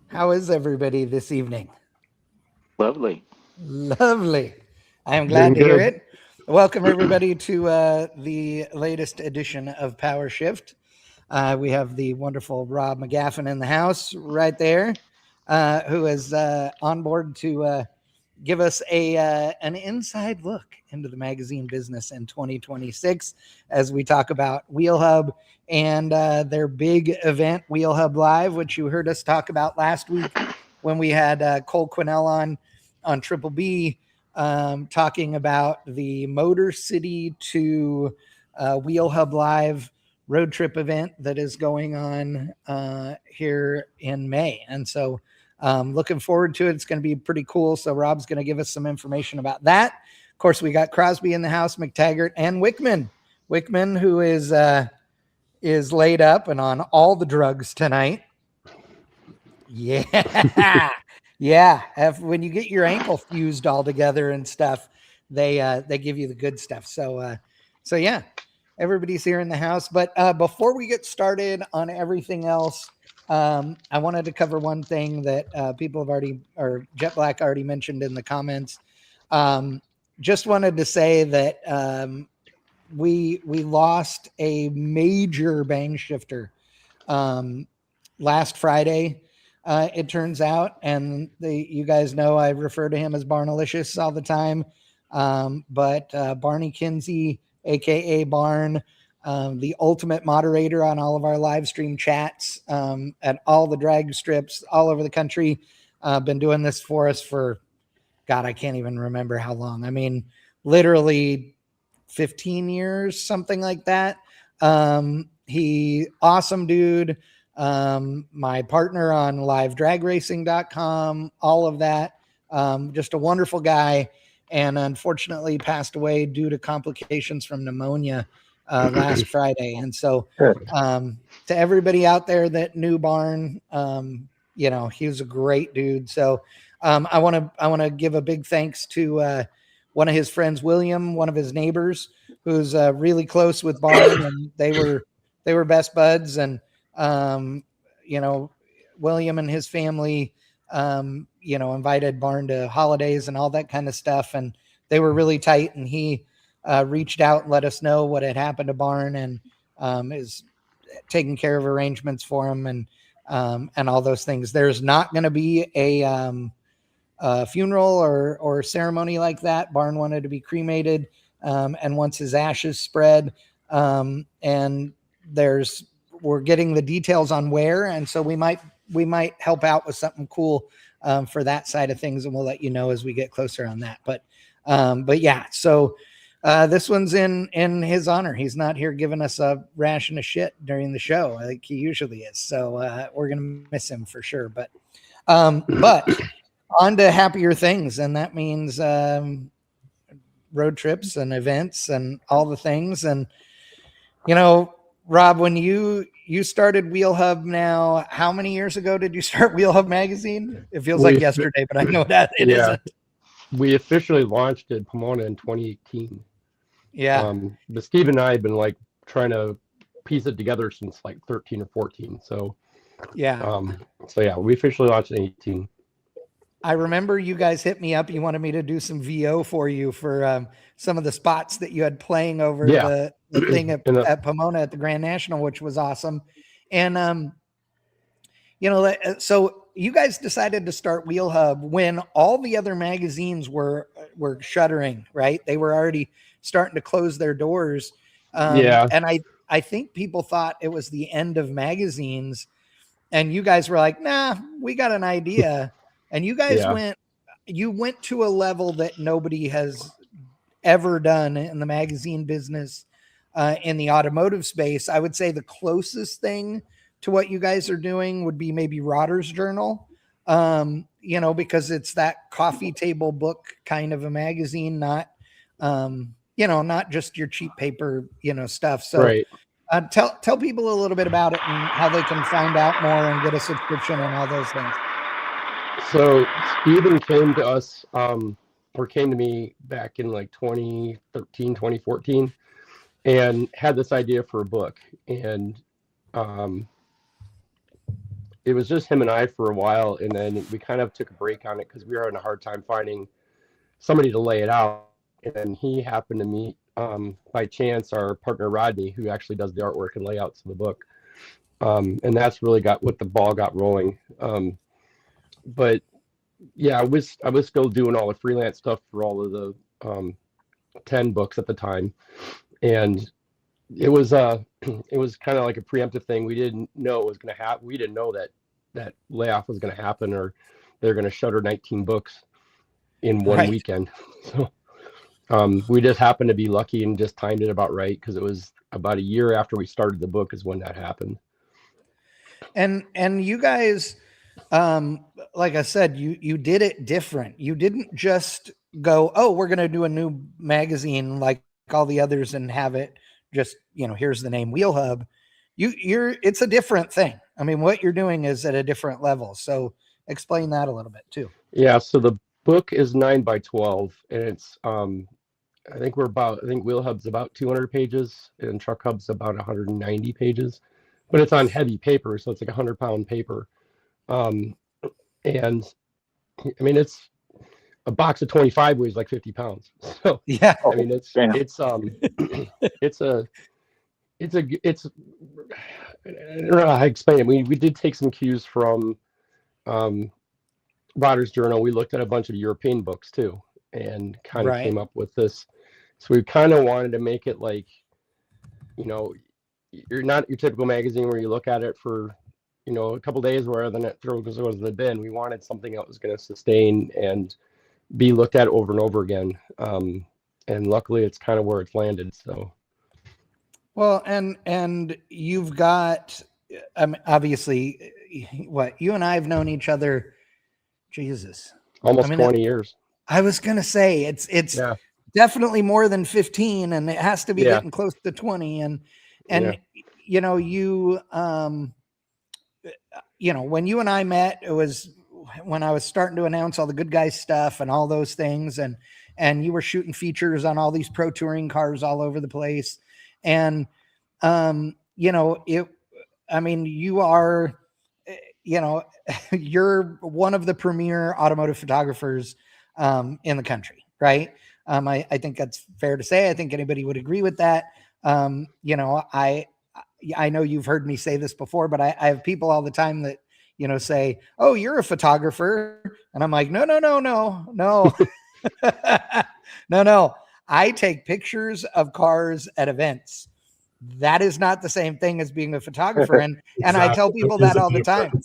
How is everybody this evening? Lovely. Lovely. I am glad to hear it. Welcome everybody to the latest edition of PowerShift. We have the wonderful Rob McGaffin in the house right there, who is on board to give us an inside look into the magazine business in 2026 as we talk about Wheel Hub and their big event, Wheel Hub Live, which you heard us talk about last week when we had Cole Quinnell on Triple B, talking about the Motor City to Wheel Hub Live road trip event that is going on here in May. And so looking forward to it. It's going to be pretty cool. So Rob's going to give us some information about that. Of course, we got Crosby in the house, McTaggart, and Wickman. Wickman, who is laid up and on all the drugs tonight. Yeah. Yeah. When you get your ankle fused all together and stuff, they give you the good stuff. So yeah, everybody's here in the house. But before we get started on everything else, I wanted to cover one thing that people have already, or Jet Black already mentioned in the comments. Just wanted to say that we lost a major bang shifter last Friday. It turns out, and you guys know I refer to him as Barnalicious all the time, but Barney Kinsey, aka Barn, the ultimate moderator on all of our live stream chats at all the drag strips all over the country, been doing this for us for, God, I can't even remember how long. I mean, literally 15 years, something like that. He awesome dude. My partner on livedragracing.com, all of that. Just a wonderful guy, and unfortunately passed away due to complications from pneumonia last Friday. And so to everybody out there that knew Barn, he was a great dude. So I want to give a big thanks to one of his friends, William, one of his neighbors, who's really close with Barn, and they were best buds. And William and his family, invited Barn to holidays and all that kind of stuff. And they were really tight. And he reached out and let us know what had happened to Barn, and is taking care of arrangements for him, and all those things. There's not going to be a funeral or ceremony like that. Barn wanted to be cremated, and once his ashes spread, and we're getting the details on where, and so we might help out with something cool for that side of things, and we'll let you know as we get closer on that. But yeah, so this one's in his honor. He's not here giving us a ration of shit during the show like he usually is, so we're gonna miss him for sure. But on to happier things, and that means road trips and events and all the things. And Rob, when you started Wheel Hub, now how many years ago did you start Wheel Hub magazine? It feels like yesterday, but I know that it isn't. We officially launched in Pomona in 2018. Yeah. But Steve and I have been like trying to piece it together since like 13 or 14. So yeah. We officially launched in 18. I remember you guys hit me up. You wanted me to do some VO for you for some of the spots that you had playing over the thing at Pomona at the Grand National, which was awesome. And, so you guys decided to start Wheel Hub when all the other magazines were shuttering, right? They were already starting to close their doors. And I think people thought it was the end of magazines, and you guys were like, nah, we got an idea. And you guys went to a level that nobody has ever done in the magazine business, in the automotive space. I would say the closest thing to what you guys are doing would be maybe Rodder's Journal, because it's that coffee table book kind of a magazine, not just your cheap paper, stuff. So right. Tell people a little bit about it and how they can find out more and get a subscription and all those things. So Steven came to us, or came to me back in like 2013, 2014, and had this idea for a book. And it was just him and I for a while, and then we kind of took a break on it because we were having a hard time finding somebody to lay it out. And then he happened to meet, by chance, our partner Rodney, who actually does the artwork and layouts of the book. And that's really what the ball got rolling. But yeah, I was still doing all the freelance stuff for all of the 10 books at the time, and it was kind of like a preemptive thing. We didn't know it was going to happen. We didn't know that layoff was going to happen, or they're going to shutter 19 books in one weekend. So we just happened to be lucky and just timed it about right, because it was about a year after we started the book is when that happened. And you guys, like I said, you did it different. You didn't just go, oh, we're going to do a new magazine like all the others and have it just, here's the name Wheel Hub. It's a different thing. I mean, what you're doing is at a different level. So explain that a little bit too. Yeah. So the book is 9x12, and it's, I think Wheel Hub's about 200 pages and Truck Hub's about 190 pages, but it's on heavy paper. So it's like 100-pound paper. And I mean, it's a box of 25 weighs like 50 pounds. So yeah, I mean, it's I don't know how to explain it. We did take some cues from Rodder's Journal. We looked at a bunch of European books too, and kind of came up with this. So we kind of wanted to make it like, you're not your typical magazine where you look at it for a couple days where then it goes in the bin. We wanted something that was going to sustain and be looked at over and over again. And luckily it's kind of where it's landed. So. Well, and you've got, obviously you and I have known each other, Jesus, almost 20 years. I was going to say it's definitely more than 15, and it has to be getting close to 20. And when you and I met, it was when I was starting to announce all the Good Guys stuff and all those things. And you were shooting features on all these pro touring cars all over the place. And, you are you know, you're one of the premier automotive photographers in the country, right? I think that's fair to say. I think anybody would agree with that. You know, I know you've heard me say this before, but I have people all the time that, you know, say, "Oh, you're a photographer," and I'm like, "No, no, no, no, no, no, no. I take pictures of cars at events. That is not the same thing as being a photographer." And I tell people that all the time.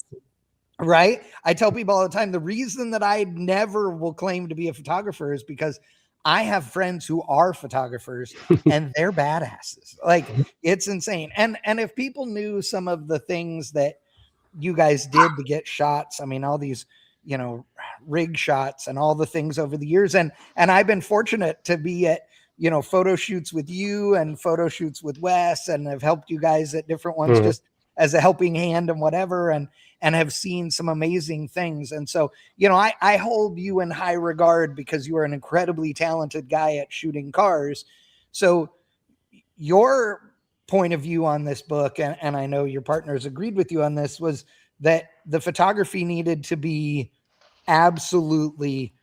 Right? I tell people all the time, the reason that I never will claim to be a photographer is because I have friends who are photographers and they're badasses. Like, it's insane. And if people knew some of the things that you guys did to get shots, I mean, all these, you know, rig shots and all the things over the years. And I've been fortunate to be at, you know, photo shoots with you and photo shoots with Wes, and I've helped you guys at different ones just as a helping hand and whatever, and have seen some amazing things. And so, you know, I hold you in high regard because you are an incredibly talented guy at shooting cars. So your point of view on this book, and I know your partners agreed with you on this, was that the photography needed to be absolutely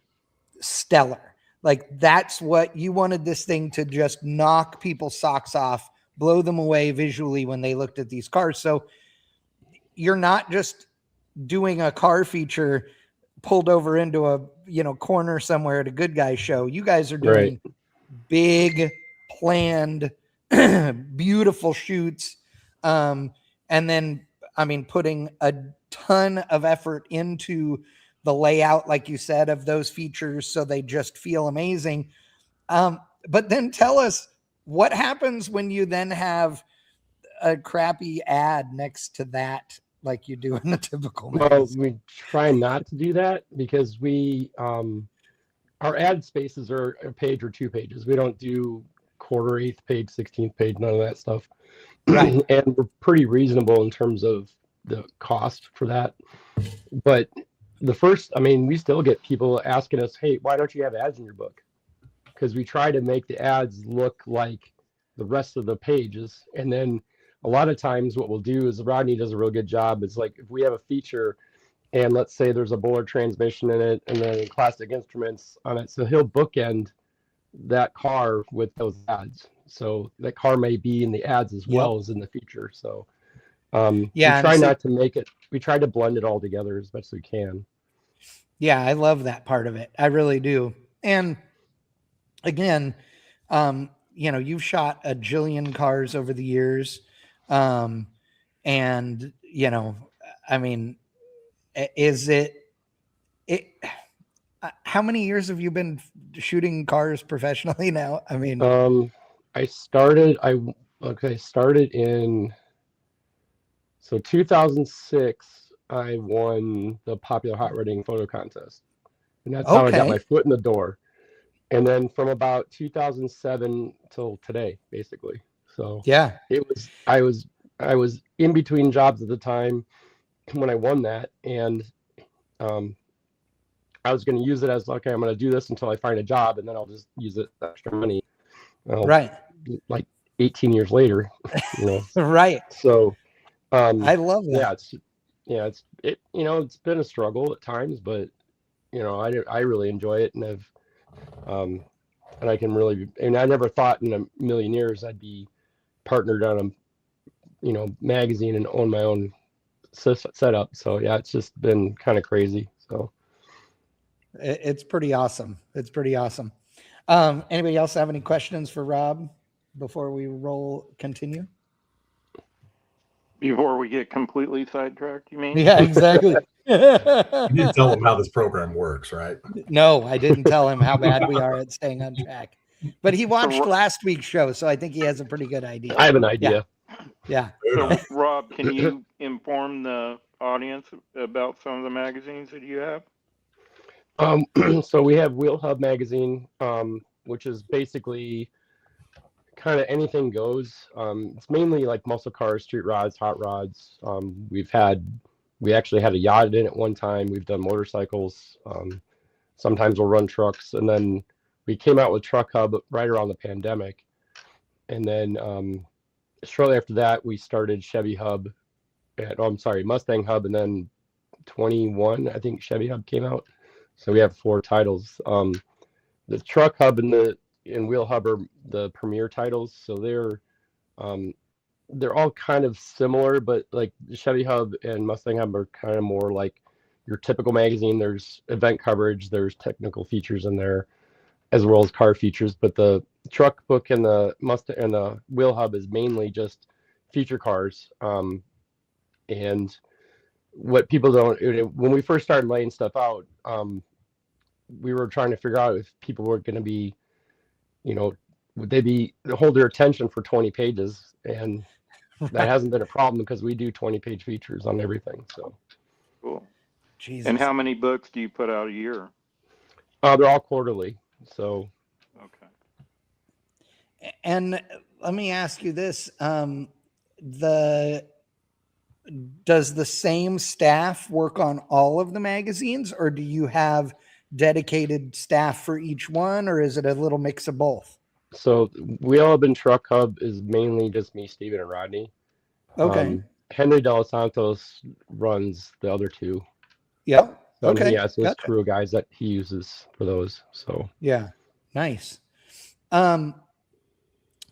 stellar. Like, that's what you wanted this thing to just knock people's socks off, blow them away visually when they looked at these cars. So you're not just doing a car feature pulled over into a, you know, corner somewhere at a good guy show. You guys are doing big, planned, beautiful shoots. And then, I mean, putting a ton of effort into the layout, like you said, of those features so they just feel amazing. But then tell us what happens when you then have a crappy ad next to that, like you do in the typical magazine. Well, we try not to do that because we our ad spaces are a page or 2 pages. We don't do quarter, 8th page, 16th page, none of that stuff. Right. And we're pretty reasonable in terms of the cost for that. But we still get people asking us, "Hey, why don't you have ads in your book?" Because we try to make the ads look like the rest of the pages. And then a lot of times what we'll do is, Rodney does a real good job. It's like, if we have a feature and let's say there's a Bullard transmission in it and then classic instruments on it, so he'll bookend that car with those ads. So that car may be in the ads as well as in the feature. So we try not to make it, we try to blend it all together as best we can. Yeah, I love that part of it. I really do. And again, you know, you've shot a jillion cars over the years. And, you know, I mean, how many years have you been shooting cars professionally now? I mean, I started in 2006. I won the Popular Hot Rodding photo contest, and that's how I got my foot in the door. And then from about 2007 till today, basically. So yeah, I was in between jobs at the time when I won that, and I was going to use it as, okay, I'm going to do this until I find a job, and then I'll just use it extra money. Right. Like 18 years later, you know. Right. So I love that. It's been a struggle at times, but you know, I really enjoy it, and and I can really, and I never thought in a million years I'd be partnered on a magazine and own my own setup. So yeah, it's just been kind of crazy. So it's pretty awesome. It's pretty awesome. Anybody else have any questions for Rob before we continue? Before we get completely sidetracked, you mean? Yeah, exactly. You didn't tell him how this program works, right? No, I didn't tell him how bad we are at staying on track. But he watched last week's show, so I think he has a pretty good idea. I have an idea. Yeah. So, Rob, can you inform the audience about some of the magazines that you have? So we have Wheel Hub magazine, which is basically kind of anything goes. It's mainly like muscle cars, street rods, hot rods. We actually had a yacht in it one time. We've done motorcycles. Sometimes we'll run trucks, and then we came out with Truck Hub right around the pandemic, and then shortly after that we started Mustang Hub, and then 21, I think Chevy Hub came out. So we have 4 titles. The Truck Hub and Wheel Hub are the premier titles. So they're all kind of similar, but like the Chevy Hub and Mustang Hub are kind of more like your typical magazine. There's event coverage, there's technical features in there, as well as car features. But the Truck Book and the Mustang and the Wheel Hub is mainly just feature cars. And what people don't, when we first started laying stuff out, we were trying to figure out if people were going to be, would they hold their attention for 20 pages? And that hasn't been a problem because we do 20-page features on everything. So Cool. Jesus. And how many books do you put out a year? they're all quarterly. So Okay. And let me ask you this: does the same staff work on all of the magazines, or do you have dedicated staff for each one, or is it a little mix of both? So Wheel Hub and Truck Hub is mainly just me, Steven, and Rodney. Okay. Henry De Los Santos runs the other 2. Yeah. So Okay. he has his Gotcha. crew of guys that he uses for those. So Yeah. Nice.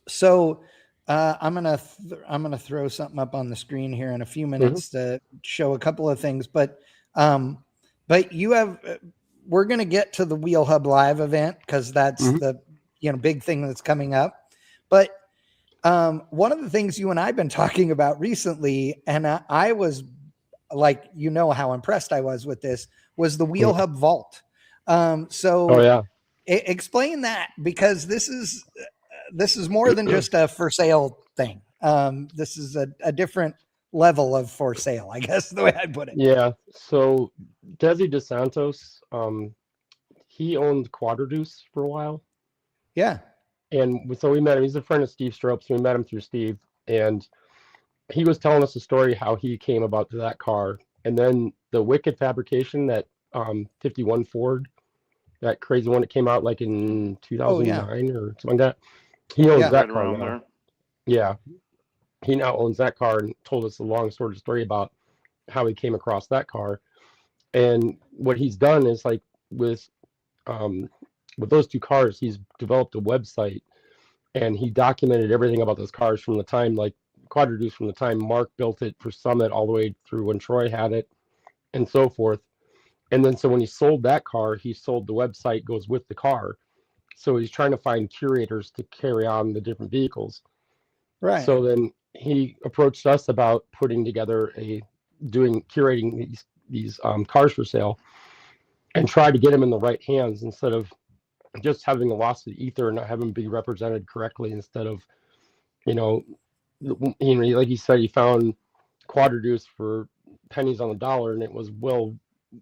So I'm gonna throw something up on the screen here in a few minutes to show a couple of things, but you have we're gonna get to the Wheel Hub Live event because that's the big thing that's coming up. But one of the things you and I've been talking about recently, and I was like, how impressed I was with this, was the Wheel Hub Vault. Explain that, because this is more than just a for sale thing. This is a different level of for sale, I guess, the way I'd put it. yeah. So Desi DeSantos, he owned Quadradeuce for a while. Yeah. And so we met him. He's a friend of Steve Stropes. We met him through Steve. And he was telling us a story how he came about to that car. And then the Wicked Fabrication, that 51 Ford, that crazy one that came out like in 2009 or something like that. He owns that car now. There. Yeah. He now owns that car and told us a long sort of story about how he came across that car. And what he's done is, like, with those 2 cars, he's developed a website and he documented everything about those cars from the time, like Quadradeuce, from the time Mark built it for Summit all the way through when Troy had it and so forth. And then so when he sold that car, he sold the website goes with the car. So he's trying to find curators to carry on the different vehicles. Right. So then he approached us about putting together curating these cars for sale, and tried to get them in the right hands instead of just having a loss of ether and not having them be represented correctly. Instead of, like he said, he found Quadradeuce for pennies on the dollar, and it was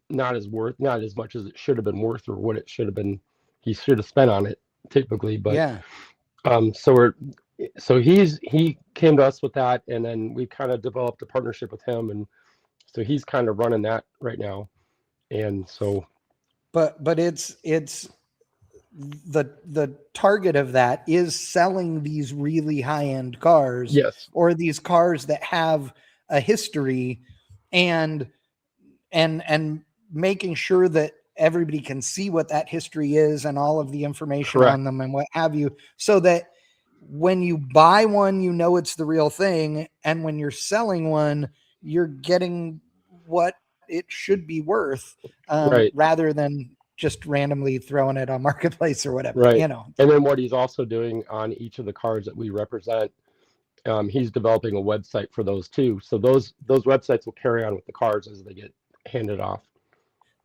not as much as it should have been worth, or what it should have been. He should have spent on it typically, but yeah. So he came to us with that, and then we kind of developed a partnership with him, and so he's kind of running that right now. And so, but it's the target of that is selling these really high-end cars, yes, or these cars that have a history, and making sure that everybody can see what that history is and all of the information on them and what have you, so that when you buy one, it's the real thing. And when you're selling one, you're getting what it should be worth, rather than just randomly throwing it on Marketplace or whatever, And then what he's also doing on each of the cars that we represent, he's developing a website for those too. So those websites will carry on with the cars as they get handed off.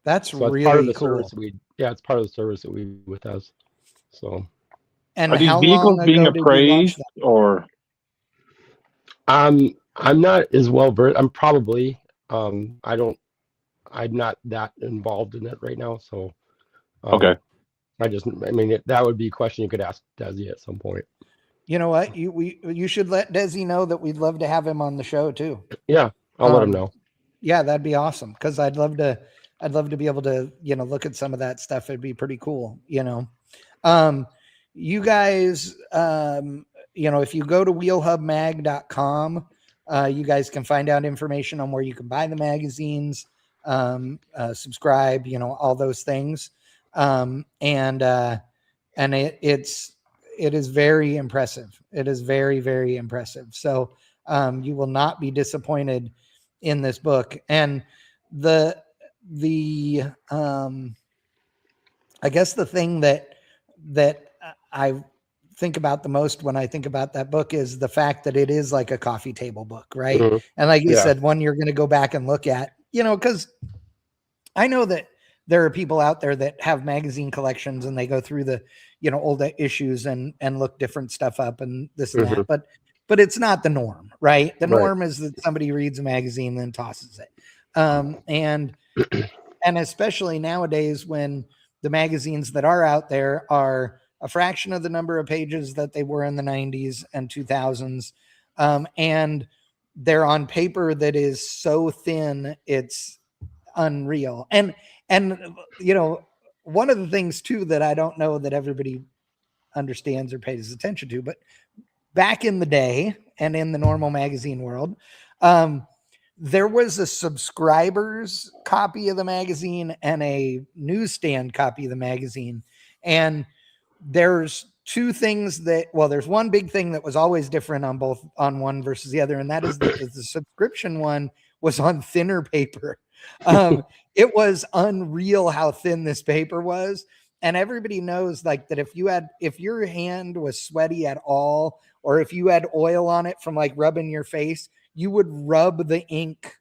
That's so really part of the cool. Service it's part of the service that we do with us. So, and are these vehicles being appraised, or? I'm not as well versed. I'm probably I'm not that involved in it right now. So okay. That would be a question you could ask Desi at some point. You know what? You should let Desi know that we'd love to have him on the show too. Yeah, I'll let him know. Yeah, that'd be awesome, because I'd love to be able to, look at some of that stuff. It'd be pretty cool, You guys, if you go to wheelhubmag.com, you guys can find out information on where you can buy the magazines. subscribe, all those things. And it is very impressive. It is very, very impressive. So you will not be disappointed in this book. And the I guess the thing that I think about the most when I think about that book is the fact that it is like a coffee table book, right? Mhm. And like you Yeah. said, one you're going to go back and look at, because I know that there are people out there that have magazine collections and they go through the, old issues and look different stuff up and this and that, but it's not the norm, right? The norm is that somebody reads a magazine and then tosses it. And especially nowadays when the magazines that are out there are a fraction of the number of pages that they were in the 90s and 2000s. And they're on paper that is so thin, it's unreal. And one of the things too that I don't know that everybody understands or pays attention to, but back in the day and in the normal magazine world, there was a subscriber's copy of the magazine and a newsstand copy of the magazine. And there's two things there's one big thing that was always different on one versus the other. And that is that the subscription one was on thinner paper. It was unreal how thin this paper was. And everybody knows like that if your hand was sweaty at all, or if you had oil on it from like rubbing your face, you would rub the ink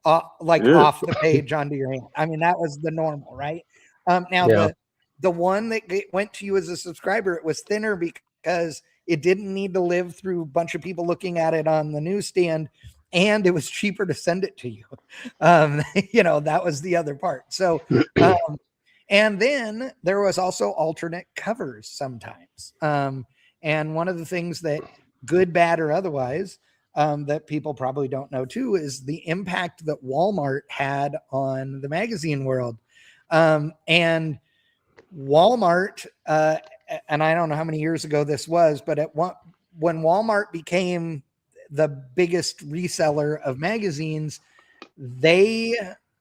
off the page onto your hand. I mean, that was the normal, right? The one that went to you as a subscriber, it was thinner because it didn't need to live through a bunch of people looking at it on the newsstand, and it was cheaper to send it to you. That was the other part. So, and then there was also alternate covers sometimes. And one of the things that, good, bad, or otherwise, that people probably don't know too, is the impact that Walmart had on the magazine world. And Walmart, and I don't know how many years ago this was, but when Walmart became the biggest reseller of magazines, they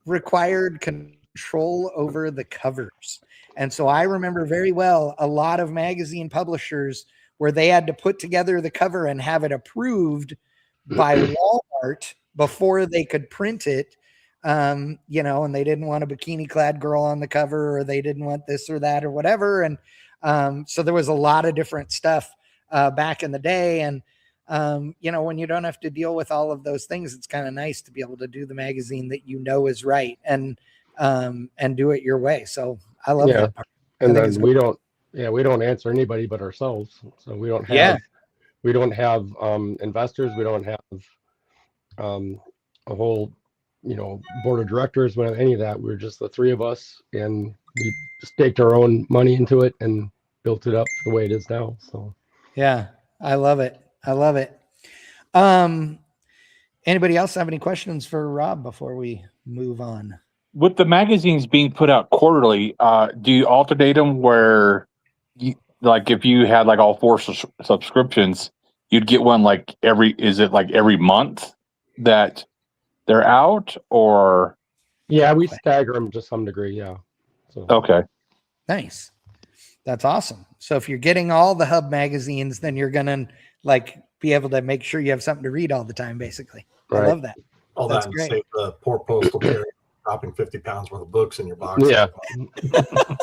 required control over the covers. And so I remember very well a lot of magazine publishers where they had to put together the cover and have it approved by Walmart before they could print it. And they didn't want a bikini clad girl on the cover, or they didn't want this or that or whatever. And so there was a lot of different stuff back in the day. And, when you don't have to deal with all of those things, it's kind of nice to be able to do the magazine that is right and do it your way. So I love that part. And then we don't answer anybody but ourselves. So we don't have investors. We don't have a whole board of directors, we don't have any of that. We're just the three of us, and we staked our own money into it and built it up the way it is now. So yeah, I love it. Anybody else have any questions for Rob before we move on? With the magazines being put out quarterly, do you alternate them where you, like if you had like all four subscriptions, you'd get one is it like every month that they're out, or? Yeah, we stagger them to some degree. Yeah. So. Okay. Nice. That's awesome. So if you're getting all the Hub magazines, then you're going to be able to make sure you have something to read all the time, basically. Right. I love that. All That's that, great. Save the poor postal carrier dropping 50 pounds worth of books in your box. Yeah.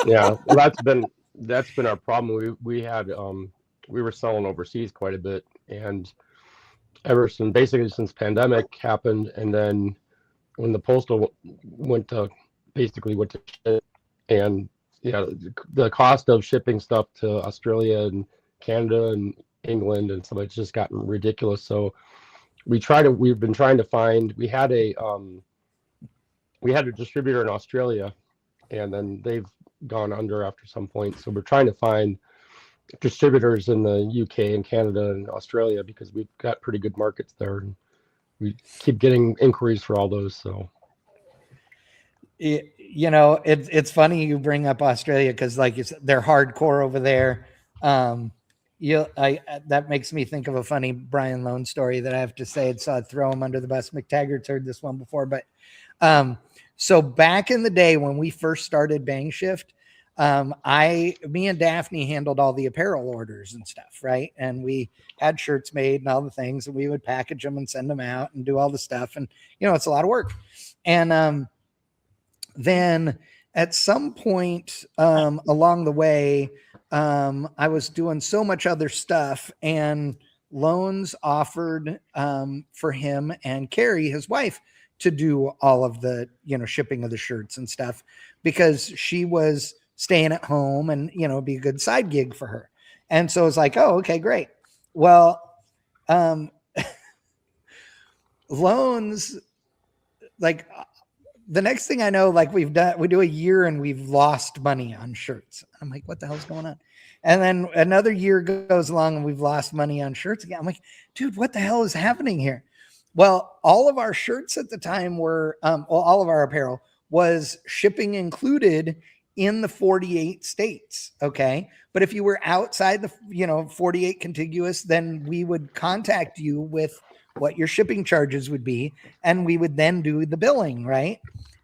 Yeah. Well, that's been our problem. We had, we were selling overseas quite a bit, and since pandemic happened, and then when the postal went to shit, and the cost of shipping stuff to Australia and Canada and England and stuff, it's just gotten ridiculous. So we've been trying to find, we had a distributor in Australia, and then they've gone under after some point. So we're trying to find distributors in the UK and Canada and Australia, because we've got pretty good markets there, and we keep getting inquiries for all those. So it's funny you bring up Australia, because like you said, they're hardcore over there. that makes me think of a funny Brian Lone story that I have to say. So I'd throw him under the bus. McTaggart's heard this one before, but so back in the day when we first started Bang Shift, me and Daphne handled all the apparel orders and stuff, right? And we had shirts made and all the things, and we would package them and send them out and do all the stuff. And it's a lot of work. And then at some point along the way, I was doing so much other stuff, and Loans offered for him and Carrie, his wife, to do all of the shipping of the shirts and stuff, because she was staying at home and it'd be a good side gig for her. And so it's like, oh, okay, great. Well, Loans, like, the next thing I know, like, we do a year and we've lost money on shirts. I'm like, what the hell's going on? And then another year goes along and we've lost money on shirts again. I'm like, dude, what the hell is happening here? Well, all of our shirts at the time were, all of our apparel was shipping included in the 48 states. Okay. But if you were outside the, 48 contiguous, then we would contact you with what your shipping charges would be, and we would then do the billing, right?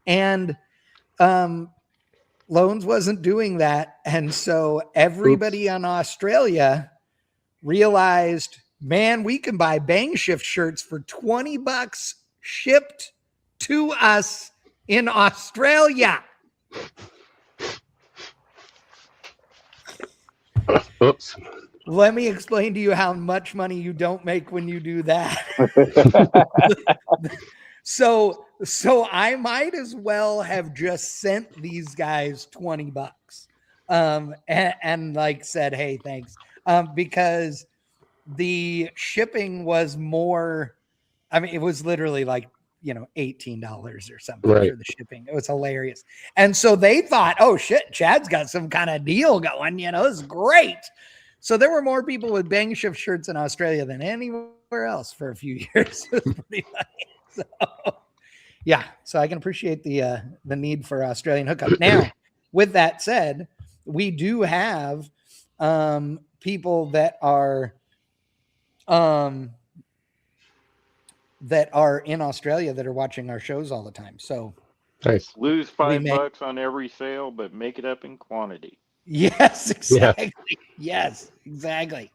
And Loans wasn't doing that, and so everybody on Australia realized, man, we can buy Bang Shift shirts for $20 shipped to us in Australia. Oops. Let me explain to you how much money you don't make when you do that. So I might as well have just sent these guys $20 and like said, hey, thanks. Because the shipping was more, I mean, it was literally like, $18 or something Right. for the shipping. It was hilarious. And so they thought, oh shit, Chad's got some kind of deal going, this is great. So there were more people with Bang Shift shirts in Australia than anywhere else for a few years. It was pretty funny. So, yeah, so I can appreciate the need for Australian hookup. Now, with that said, we do have people that are in Australia that are watching our shows all the time. So Nice. Lose $5 on every sale, but make it up in quantity. Yes, exactly. Yeah. Yes, exactly.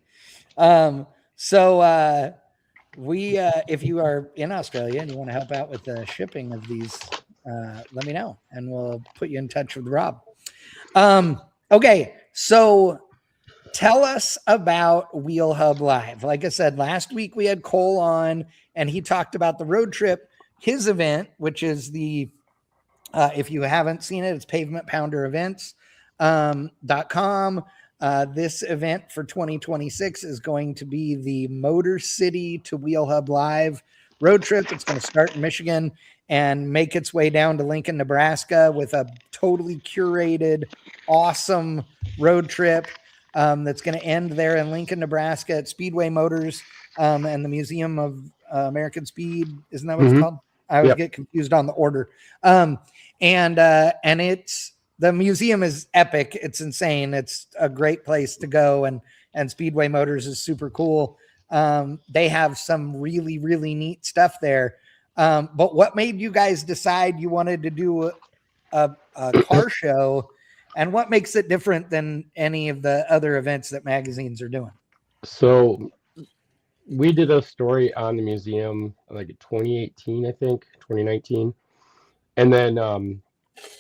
So we, if you are in Australia and you want to help out with the shipping of these, let me know and we'll put you in touch with Rob. Okay. So tell us about Wheel Hub Live. Like I said, last week we had Cole on and he talked about the road trip, his event, which is the, if you haven't seen it, it's Pavement Pounder Events. .com. This event for 2026 is going to be the Motor City to Wheel Hub Live road trip. It's going to start in Michigan and make its way down to Lincoln, Nebraska with a totally curated, awesome road trip that's going to end there in Lincoln, Nebraska at Speedway Motors and the Museum of American Speed. Isn't that what it's called? I always get confused on the order. And it's, the museum is epic. It's insane. It's a great place to go. And Speedway Motors is super cool. They have some really, really neat stuff there. But what made you guys decide you wanted to do a car show, and what makes it different than any of the other events that magazines are doing? So we did a story on the museum like 2018, I think, 2019. And then,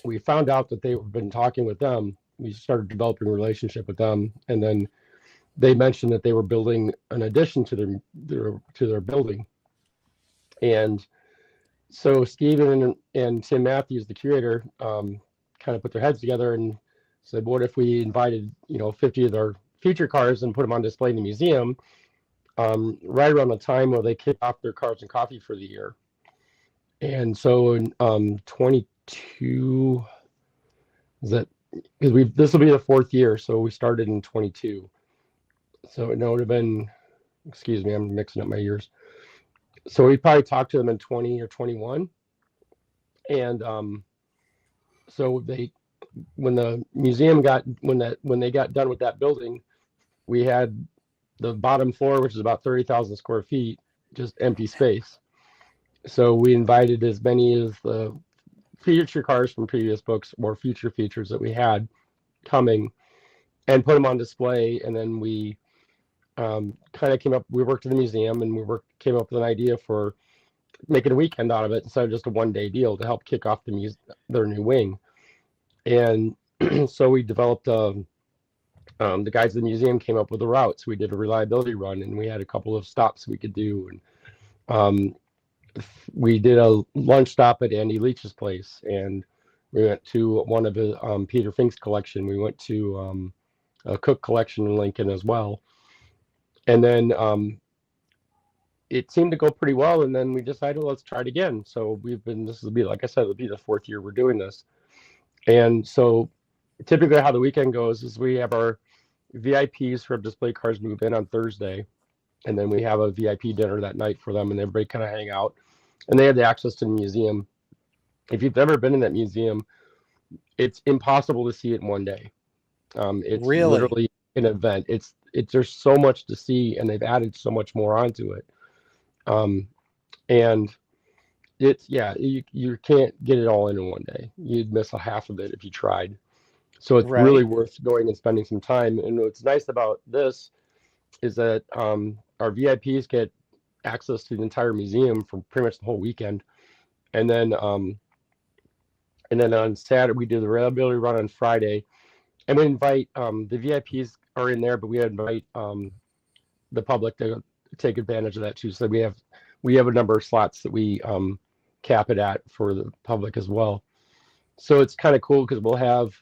we found out that they've been talking with them. We started developing a relationship with them, and then they mentioned that they were building an addition to their building. And so Steven and Tim Matthews, the curator, kind of put their heads together and said, "What if we invited 50 of their feature cars and put them on display in the museum right around the time where they kick off their Cars and Coffee for the year?" And so in 22, is that because this will be the 4th year, so we started in 22. So it would have been, excuse me, I'm mixing up my years. So we probably talked to them in 20 or 21, and so when the museum when they got done with that building, we had the bottom floor, which is about 30,000 square feet, just empty space. So we invited as many as the feature cars from previous books or future features that we had coming and put them on display. And then we kind of we worked at the museum and came up with an idea for making a weekend out of it instead of just a one-day deal to help kick off their new wing. And so we developed, the guys in the museum came up with the routes. We did a reliability run and we had a couple of stops we could do. And we did a lunch stop at Andy Leach's place, and we went to one of his Peter Fink's collection. We went to a Cook collection in Lincoln as well. And then it seemed to go pretty well, and then we decided, let's try it again. So this will be, like I said, it'll be the 4th year we're doing this. And so typically how the weekend goes is we have our VIPs for display cars move in on Thursday, and then we have a VIP dinner that night for them, and everybody kind of hang out, and they have the access to the museum. If you've never been in that museum, it's impossible to see it in one day. It's Really? literally an event. There's so much to see, and they've added so much more onto it. And you can't get it all in one day. You'd miss a half of it if you tried. So it's really worth going and spending some time. And what's nice about this is that our VIPs get access to the entire museum for pretty much the whole weekend. And then on Saturday, we do the reliability run on Friday. And we invite, the VIPs are in there, but we invite the public to take advantage of that too. So we have a number of slots that we cap it at for the public as well. So it's kind of cool because we'll have,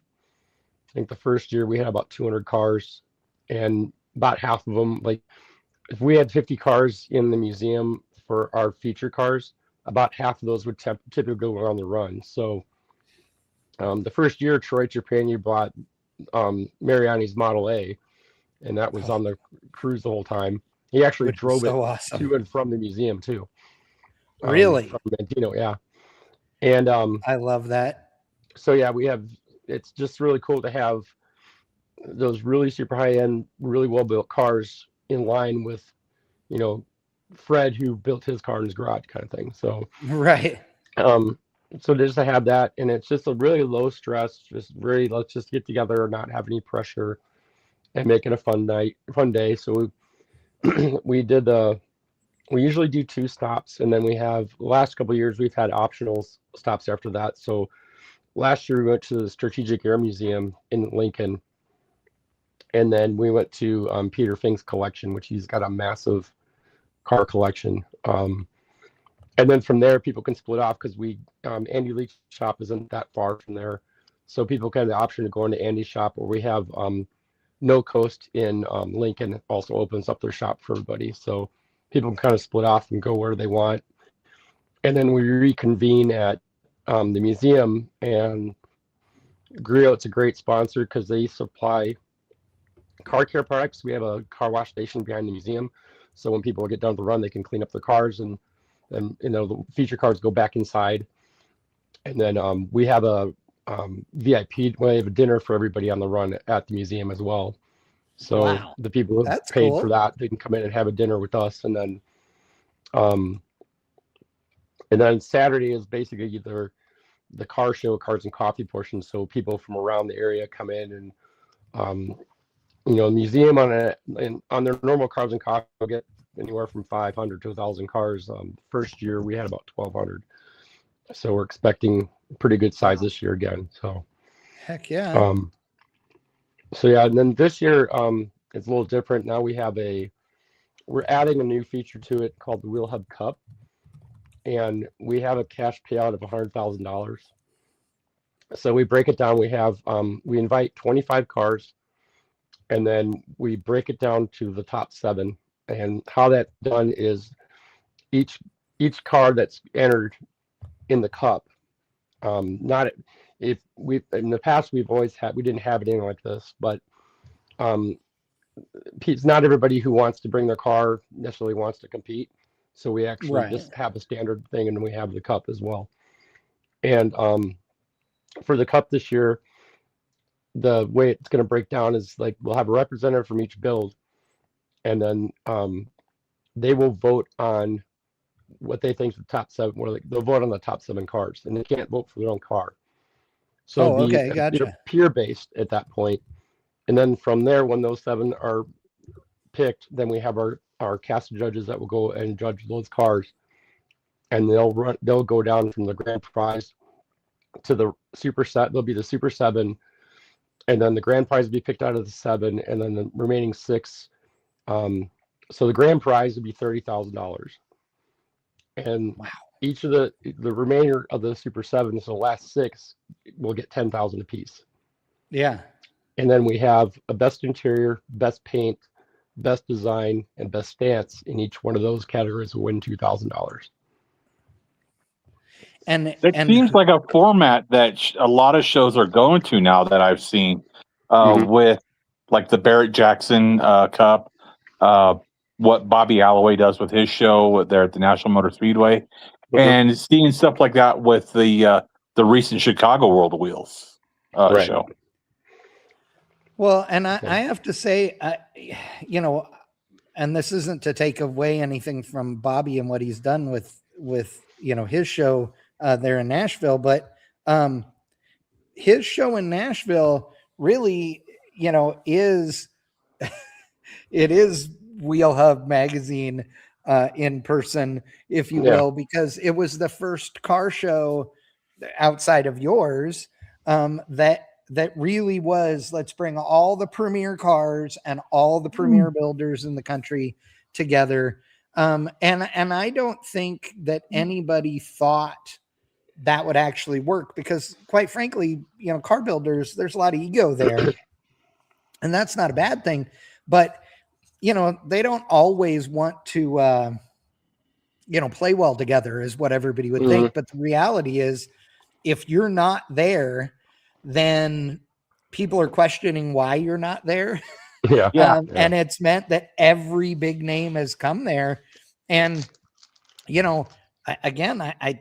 I think the first year we had about 200 cars, and about half of them, like if we had 50 cars in the museum for our feature cars, about half of those would typically go on the run. So the first year, Troy Trapani bought Mariani's Model A, and that was on the cruise the whole time. He actually drove it awesome. to and from the museum too. Really? From Mantino, yeah. And I love that. So yeah, it's just really cool to have those really super high-end, really well-built cars in line with, Fred, who built his car in his garage kind of thing. So right. So just to have that, and it's just a really low stress, just really, let's just get together, not have any pressure, and make it a fun day. So we usually do 2 stops, and then we have, the last couple of years we've had optional stops after that. So last year we went to the Strategic Air Museum in Lincoln, and then we went to Peter Fink's collection, which he's got a massive car collection. And then from there, people can split off because Andy Leach's shop isn't that far from there. So people can have the option to go into Andy's shop, or we have No Coast in Lincoln also opens up their shop for everybody. So people can kind of split off and go where they want. And then we reconvene at the museum, and Griot's a great sponsor because they supply car care products. We have a car wash station behind the museum. So when people get done with the run, they can clean up their cars, and the feature cars go back inside. And then we have a VIP, we have a dinner for everybody on the run at the museum as well. So the people who have paid for that, they can come in and have a dinner with us. And then Saturday is basically either the car show, cars and coffee portion. So people from around the area come in, and the museum on their normal cars and coffee will get anywhere from 500 to 1,000 cars. First year we had about 1,200, so we're expecting pretty good size this year again. So heck yeah. So yeah, and then this year it's a little different. Now we're adding a new feature to it called the Wheel Hub Cup, and we have a cash payout of $100,000. So we break it down. We invite 25 cars, and then we break it down to the top 7. And how that's done is each car that's entered in the cup, in the past we didn't have anything like this, but it's not everybody who wants to bring their car necessarily wants to compete. So we actually just have a standard thing, and we have the cup as well. And for the cup this year, the way it's going to break down is like we'll have a representative from each build, and then they will vote on what they think the top 7. They'll vote on the top 7 cars, and they can't vote for their own car. So Oh, okay, gotcha. peer based at that point. And then from there, when those 7 are picked, then we have our cast of judges that will go and judge those cars, and they'll go down from the grand prize to the super set. They'll be the super 7, and then the grand prize will be picked out of the 7, and then the remaining 6. So the grand prize would be $30,000, and Wow. each of the remainder of the super 7, so the last 6 will get $10,000 apiece. Yeah. And then we have a best interior, best paint, best design, and best stance in each one of those categories will win $2,000. And It seems like a format that a lot of shows are going to now that I've seen, with like the Barrett Jackson Cup, what Bobby Alloway does with his show there at the National Motor Speedway, and seeing stuff like that with the recent Chicago World of Wheels show. Well, and I have to say, you know, and this isn't to take away anything from Bobby and what he's done with you know, his show there in Nashville, but his show in Nashville really, you know, is it is Wheel Hub magazine in person, if you will, because it was the first car show outside of yours that really was, let's bring all the premier cars and all the premier builders in the country together. And I don't think that anybody thought that would actually work, because quite frankly, you know, car builders, there's a lot of ego there, and that's not a bad thing, but you know, they don't always want to, you know, play well together is what everybody would think. But the reality is, if you're not there, then people are questioning why you're not there. And it's meant that every big name has come there. And, you know, I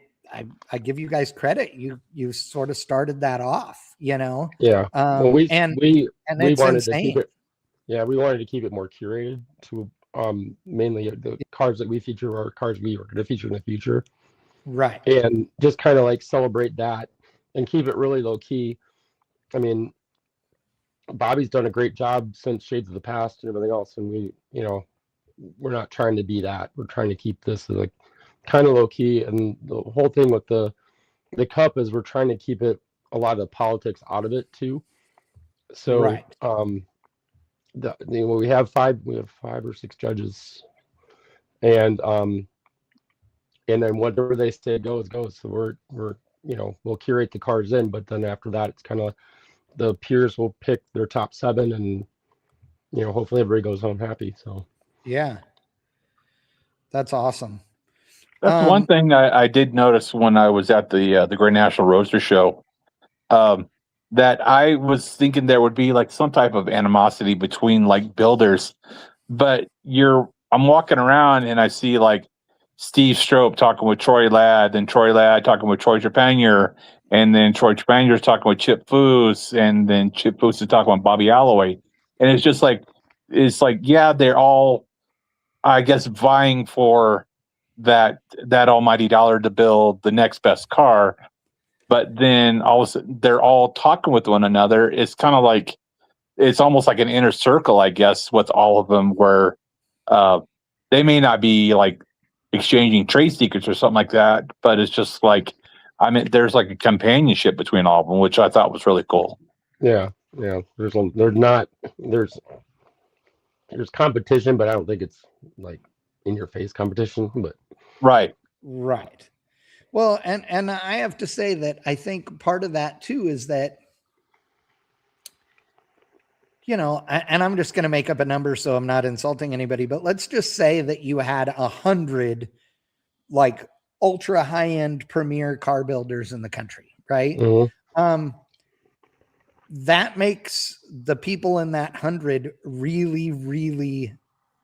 give you guys credit. You sort of started that off, you know? Yeah. Well, we it's wanted insane. to keep it. Yeah, we wanted to keep it more curated to mainly the cars that we feature are cars we are going to feature in the future. Right. And just kind of like celebrate that and keep it really low key. I mean, Bobby's done a great job since Shades of the Past and everything else. And we, you know, we're not trying to be that. We're trying to keep this like kind of low key. And the whole thing with the cup is we're trying to keep it a lot of the politics out of it too. So, we have 5 or 6 judges, and then whatever they say goes. So we're you know, we'll curate the cars in, but then after that, it's kind of the peers will pick their top 7, and you know, hopefully everybody goes home happy. So yeah, that's awesome. That's one thing I did notice when I was at the Great National Roadster Show, that I was thinking there would be like some type of animosity between like builders, but I'm walking around and I see like Steve Strope talking with Troy Ladd, and Troy Ladd talking with Troy Trepanier, and then Troy Trepanier's talking with Chip Foose, and then Chip Foose is talking with Bobby Alloway. And it's just like, yeah, they're all, I guess, vying for that almighty dollar to build the next best car. But then all of a sudden they're all talking with one another. It's kind of like, it's almost like an inner circle, I guess, with all of them, where they may not be like exchanging trade secrets or something like that, but it's just like, I mean, there's like a companionship between all of them, which I thought was really cool. Yeah. There's competition, but I don't think it's like in your face competition. But right. Well, and I have to say that I think part of that too is that, you know, and I'm just going to make up a number so I'm not insulting anybody, but let's just say that you had 100 like ultra high-end premier car builders in the country, right? That makes the people in that 100 really, really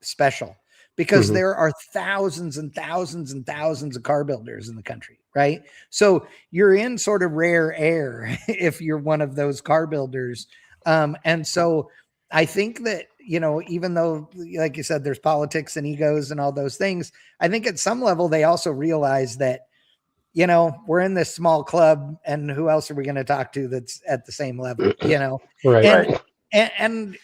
special, because there are thousands and thousands and thousands of car builders in the country, right? So you're in sort of rare air if you're one of those car builders. And so I think that, even though, like you said, there's politics and egos and all those things, I think at some level they also realize that, we're in this small club, and who else are we going to talk to that's at the same level, Right. And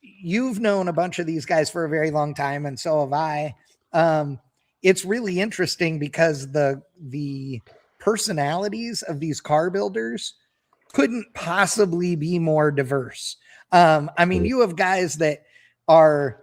you've known a bunch of these guys for a very long time, and so have I. It's really interesting because the personalities of these car builders couldn't possibly be more diverse. I mean, you have guys that are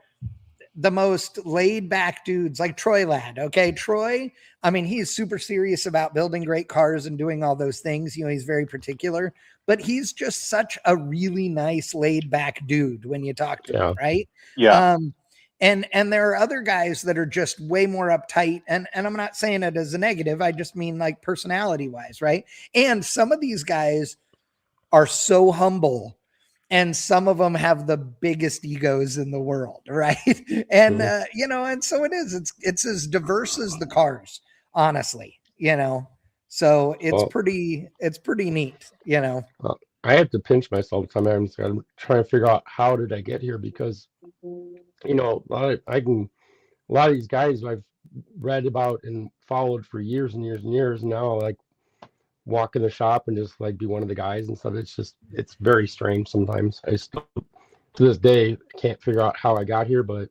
the most laid back dudes, like Troy Ladd. Okay. Troy, I mean, he's super serious about building great cars and doing all those things. He's very particular, but he's just such a really nice laid back dude when you talk to him. Right. Yeah. And there are other guys that are just way more uptight. And I'm not saying it as a negative. I just mean like personality wise. Right. And some of these guys are so humble, and some of them have the biggest egos in the world, right? And and so it is. It's as diverse as the cars, honestly. So it's pretty neat. I have to pinch myself sometimes. I'm trying to figure out how did I get here, because a lot of these guys I've read about and followed for years and years and years. Now, like, walk in the shop and just like be one of the guys and stuff. It's very strange sometimes. I still to this day can't figure out how I got here, but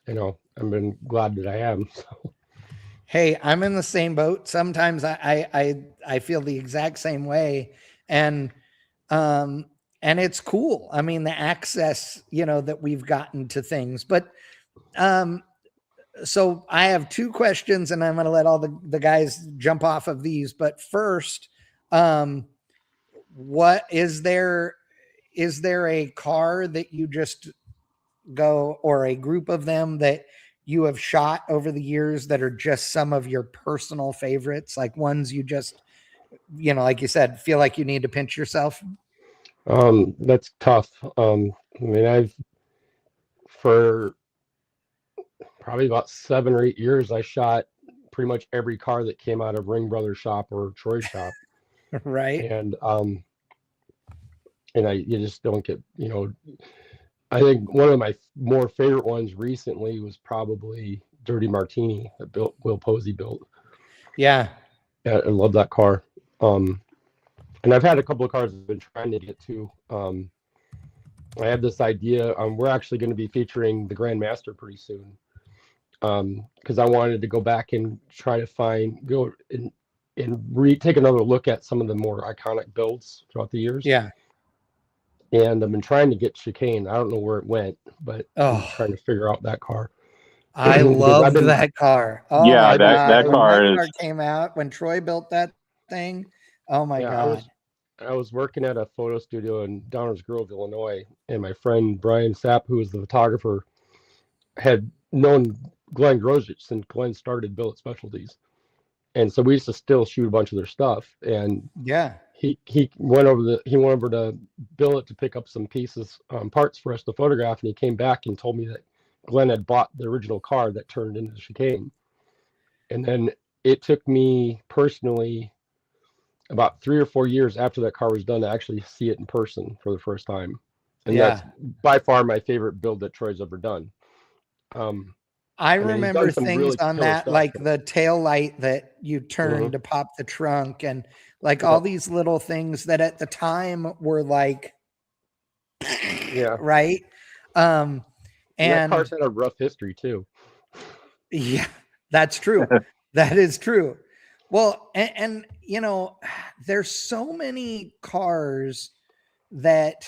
I've been glad that I am. So. Hey, I'm in the same boat. Sometimes I feel the exact same way, and it's cool. I mean, the access that we've gotten to things, but so I have two questions, and I'm going to let all the guys jump off of these. But first, what is there a car that you just go, or a group of them that you have shot over the years that are just some of your personal favorites, like ones you just, like you said, feel like you need to pinch yourself? That's tough. I mean, for probably about 7 or 8 years, I shot pretty much every car that came out of Ring Brothers shop or Troy's shop. Right. And you just don't get, I think one of my more favorite ones recently was probably Dirty Martini that Will Posey built. Yeah. I love that car. And I've had a couple of cars I've been trying to get to. I have this idea. We're actually going to be featuring the Grandmaster pretty soon. Because I wanted to go back and try to take another look at some of the more iconic builds throughout the years. Yeah. And I've been trying to get Chicane. I don't know where it went, but I'm trying to figure out that car. I loved that car. Oh yeah, my God. that car When that car came out, when Troy built that thing. Oh my God. I was working at a photo studio in Downers Grove, Illinois, and my friend Brian Sapp, who was the photographer, had known Glenn Grosich since Glenn started Billet Specialties. And so we used to still shoot a bunch of their stuff. And yeah, he went over to Billet to pick up some pieces, parts for us to photograph. And he came back and told me that Glenn had bought the original car that turned into the Chicane. And then it took me personally about 3 or 4 years after that car was done to actually see it in person for the first time. And that's by far my favorite build that Troy's ever done. I remember things really on that, like the tail light that you turn to pop the trunk, and like all these little things that at the time were like, right. And that car's had a rough history too. Yeah, that's true. That is true. Well, and there's so many cars that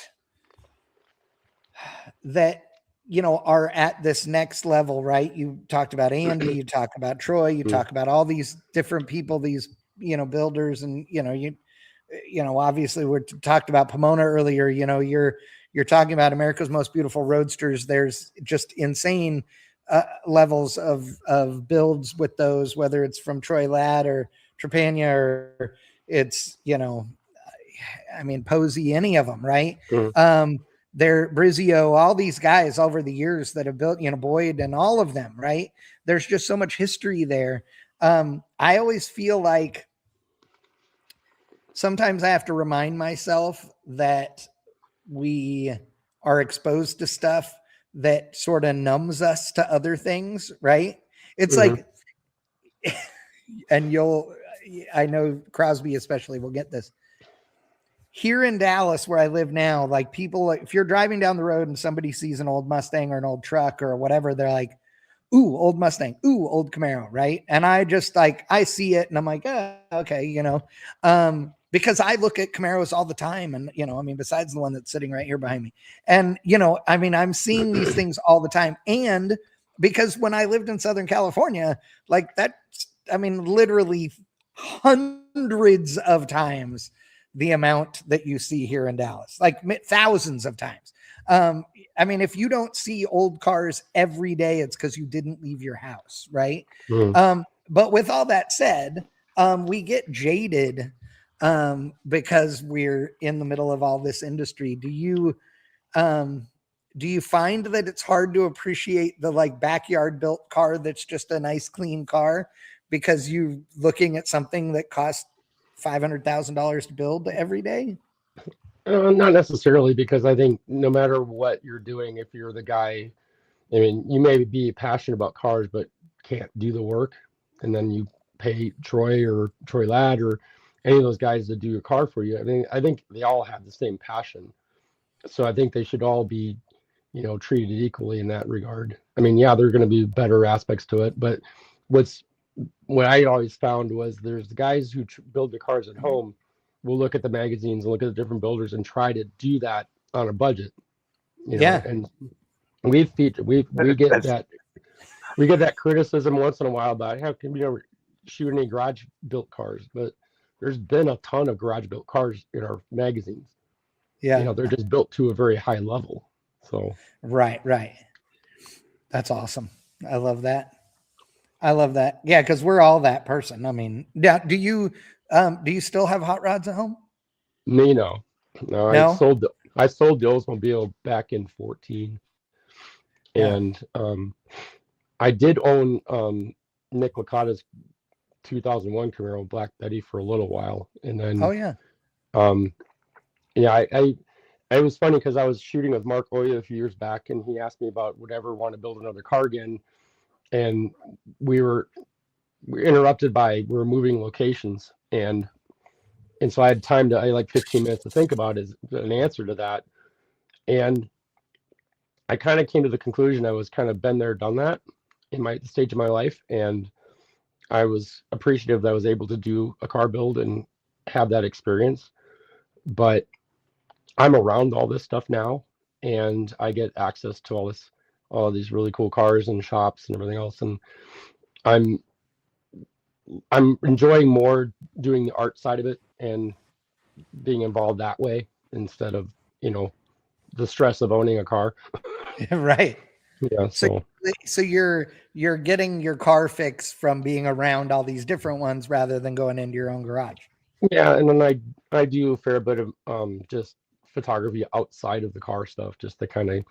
are at this next level, right? You talked about Andy, you talk about Troy, you talk about all these different people, these, builders, and, obviously we talked about Pomona earlier, you're talking about America's Most Beautiful Roadsters. There's just insane levels of builds with those, whether it's from Troy Ladd or Trepagna, or it's, Posey, any of them, right? They're Brizio, all these guys over the years that have built, Boyd and all of them, right? There's just so much history there. I always feel like sometimes I have to remind myself that we are exposed to stuff that sort of numbs us to other things, right? It's like, and I know Crosby especially will get this. Here in Dallas, where I live now, like people, if you're driving down the road and somebody sees an old Mustang or an old truck or whatever, they're like, ooh, old Mustang, ooh, old Camaro, right? And I just like, I see it and I'm like, oh, okay, because I look at Camaros all the time. And, I mean, besides the one that's sitting right here behind me. And, I mean, I'm seeing these things all the time. And because when I lived in Southern California, like that, I mean, literally hundreds of times the amount that you see here in Dallas, like thousands of times. I mean, if you don't see old cars every day, it's because you didn't leave your house, right? But with all that said, we get jaded because we're in the middle of all this industry. Do you find that it's hard to appreciate the like backyard built car that's just a nice clean car because you're looking at something that costs $500,000 to build every day? Not necessarily, because I think no matter what you're doing, if you're the guy, I mean, you may be passionate about cars, but can't do the work. And then you pay Troy Ladd or any of those guys to do your car for you. I think they all have the same passion. So I think they should all be, treated equally in that regard. I mean, yeah, there are going to be better aspects to it, but what I always found was there's the guys who build the cars at home will look at the magazines and look at the different builders and try to do that on a budget. And we get that criticism once in a while about how can we never shoot any garage built cars, but there's been a ton of garage built cars in our magazines. Yeah, they're just built to a very high level. So right. That's awesome. I love that. Yeah, because we're all that person. I mean, yeah. Do you still have hot rods at home? Me, no. I sold the Oldsmobile back in 2014, and I did own Nick Licata's 2001 Camaro Black Betty for a little while, and then it was funny because I was shooting with Mark Oya a few years back, and he asked me about would ever want to build another car again, and we were interrupted by we were moving locations, and so I had time to I had like 15 minutes to think about an answer to that, and I kind of came to the conclusion I was kind of been there, done that in my stage of my life, and I was appreciative that I was able to do a car build and have that experience. But I'm around all this stuff now, and I get access to all these really cool cars and shops and everything else, and I'm enjoying more doing the art side of it and being involved that way instead of the stress of owning a car. Right. Yeah. So you're getting your car fix from being around all these different ones rather than going into your own garage. Yeah, and then I do a fair bit of just photography outside of the car stuff, just to kind of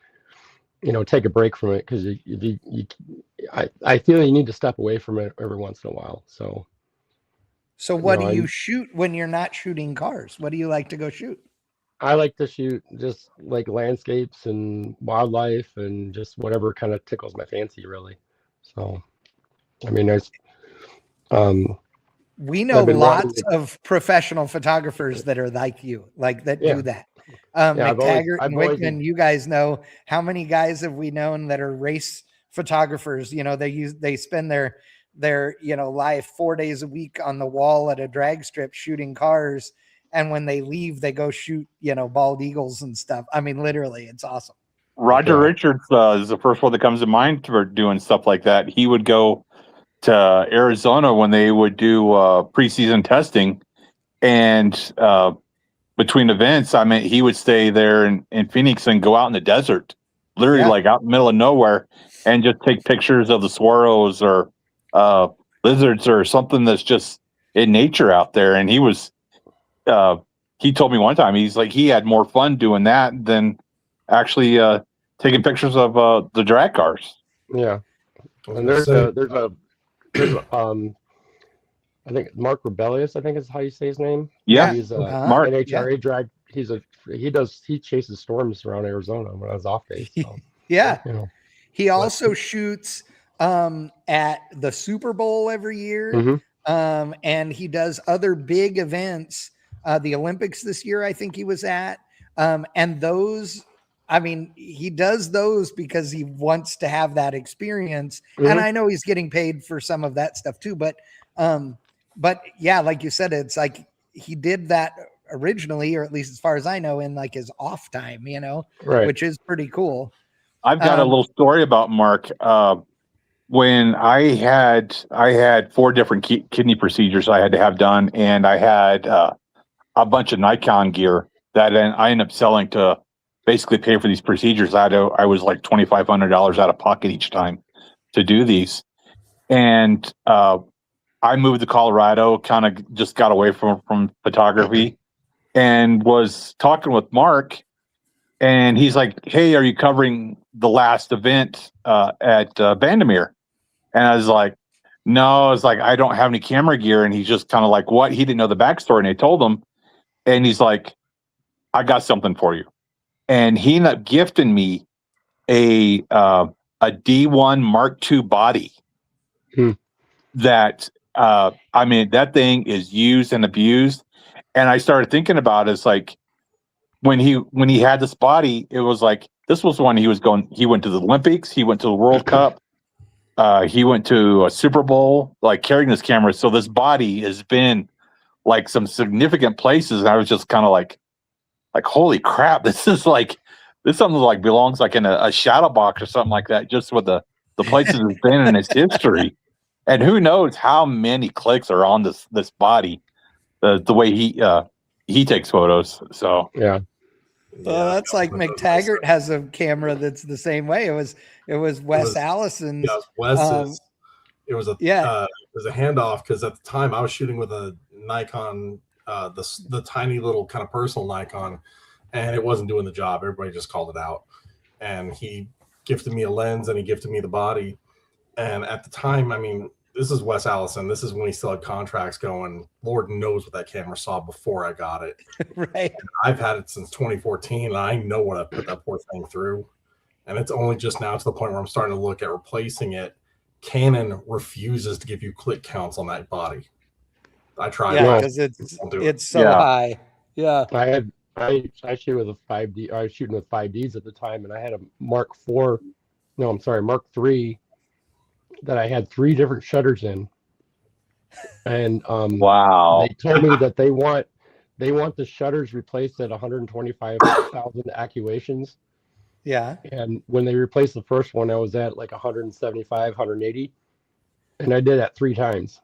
take a break from it, because I feel you need to step away from it every once in a while. So what do you shoot when you're not shooting cars? What do you like to go shoot? I like to shoot just like landscapes and wildlife and just whatever kind of tickles my fancy, really. So, I mean, there's we know lots of professional photographers that are like you, like that do that. McTaggart and Wickman, you guys know how many guys have we known that are race photographers? They spend their life 4 days a week on the wall at a drag strip shooting cars. And when they leave, they go shoot, bald eagles and stuff. I mean, literally, it's awesome. Roger Richards is the first one that comes to mind for doing stuff like that. He would go to Arizona when they would do preseason testing, and between events, I mean, he would stay there in Phoenix and go out in the desert, literally like out in the middle of nowhere, and just take pictures of the swallows or lizards or something that's just in nature out there. And he was. He told me one time he had more fun doing that than actually taking pictures of the drag cars. Yeah, and there's I think Mark Rebellious, I think is how you say his name. Yeah, he's Mark. NHRA drag. he chases storms around Arizona when I was off base. So, Yeah. you know. He also shoots at the Super Bowl every year. Mhm. And he does other big events. The Olympics this year, I think he was at. And those, I mean, he does those because he wants to have that experience. And Mhm. I know he's getting paid for some of that stuff too. But yeah, like you said, it's like he did that originally, or at least as far as I know, in like his off time, you know, Right. which is pretty cool. I've got a little story about Mark. When I had 4 different kidney procedures I had to have done, and I had a bunch of Nikon gear that I ended up selling to basically pay for these procedures. I was like $2,500 out of pocket each time to do these, and I moved to Colorado, kind of just got away from photography, and was talking with Mark. And he's like, "Hey, are you covering the last event at Vandermeer?" And I was like, "No." I was like, "I don't have any camera gear." And he's just kind of like, "What?" He didn't know the backstory. And I told him, and he's like, "I got something for you." And he ended up gifting me a D1 Mark II body. That I mean, that thing is used and abused. And I started thinking about it, it's like, when he had this body, it was like, this was when he went to the Olympics, he went to the World Cup, he went to a Super Bowl, like carrying this camera. So this body has been like some significant places. And I was just kind of like, holy crap, this something like belongs like in a shadow box or something like that, just with the places it's been in its history. And who knows how many clicks are on this body, the way he takes photos. So Yeah. Well, that's like McTaggart has a camera that's the same way. It was Wes Allison's. Yeah, it was Wes's. It was a handoff because at the time I was shooting with a Nikon, the tiny little kind of personal Nikon, and it wasn't doing the job. Everybody just called it out, and he gifted me a lens and he gifted me the body. And at the time, I mean, this is Wes Allison. This is when he still had contracts going. Lord knows what that camera saw before I got it. Right. And I've had it since 2014, and I know what I put that poor thing through. And it's only just now to the point where I'm starting to look at replacing it. Canon refuses to give you click counts on that body. I tried. Yeah, because it's so high. Yeah. I shoot with a 5D. I was shooting with 5Ds at the time, and I had a Mark III that I had 3 different shutters in. And wow, they told me that they want the shutters replaced at 125,000 accuations. Yeah. And when they replaced the first one, I was at like 175, 180, and I did that 3 times.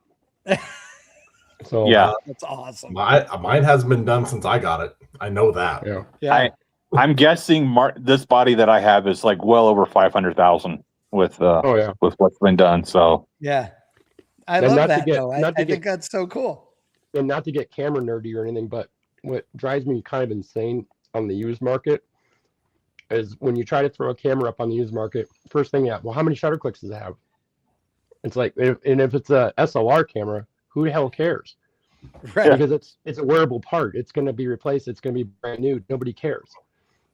So yeah, that's awesome. Mine hasn't been done since I got it. I know that. Yeah. I'm guessing this body that I have is like well over 500,000 with what's been done. So yeah, I love that though. I think that's so cool. And not to get camera nerdy or anything, but what drives me kind of insane on the used market is when you try to throw a camera up on the used market, first thing well, how many shutter clicks does it have? It's like, if it's a SLR camera, who the hell cares? Right. Because it's a wearable part. It's going to be replaced. It's going to be brand new. Nobody cares.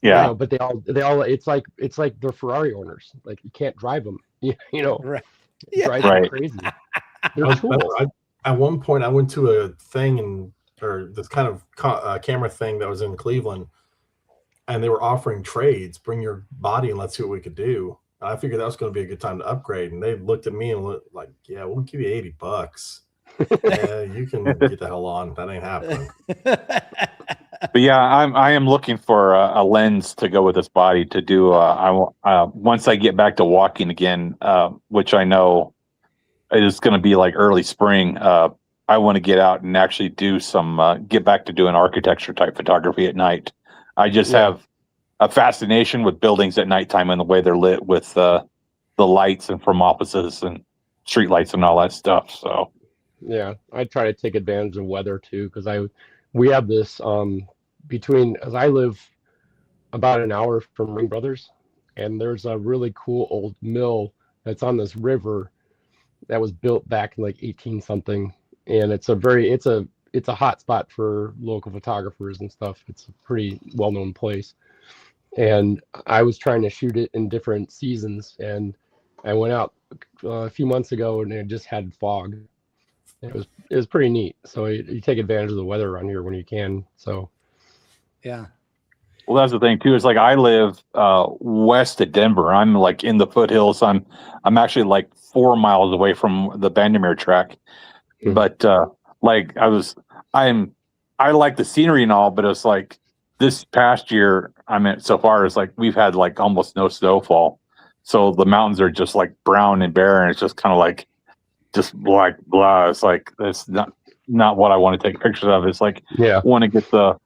Yeah. You know, but they all it's like they're Ferrari owners. Like, you can't drive them. You know. Right. It drives me crazy. They're tools. At one point, I went to a thing or this kind of camera thing that was in Cleveland, and they were offering trades. Bring your body and let's see what we could do. And I figured that was going to be a good time to upgrade. And they looked at me and looked like, "Yeah, we'll give you $80. Yeah, you can get the hell on. That ain't happening." But yeah, I am looking for a lens to go with this body to do. Once I get back to walking again, which I know is going to be like early spring. I want to get out and actually do some get back to doing architecture type photography at night. I just have a fascination with buildings at nighttime and the way they're lit with the lights and from offices and street lights and all that stuff. So yeah, I try to take advantage of weather too, because we have this as I live about an hour from Ring Brothers, and there's a really cool old mill that's on this river that was built back in like 18 something, and it's it's a hot spot for local photographers and stuff. It's a pretty well-known place. And I was trying to shoot it in different seasons, and I went out a few months ago and it just had fog. It was pretty neat. So you take advantage of the weather around here when you can. So Yeah. Well, that's the thing too. Is like I live west of Denver. I'm like in the foothills. I'm actually like 4 miles away from the Vandermeer track. Mhm. But like I like the scenery and all, but it's like this past year, I mean, so far it's like we've had like almost no snowfall. So the mountains are just like brown and bare, and it's just kind of like just like blah. It's like it's not what I want to take pictures of. It's like yeah. want to get the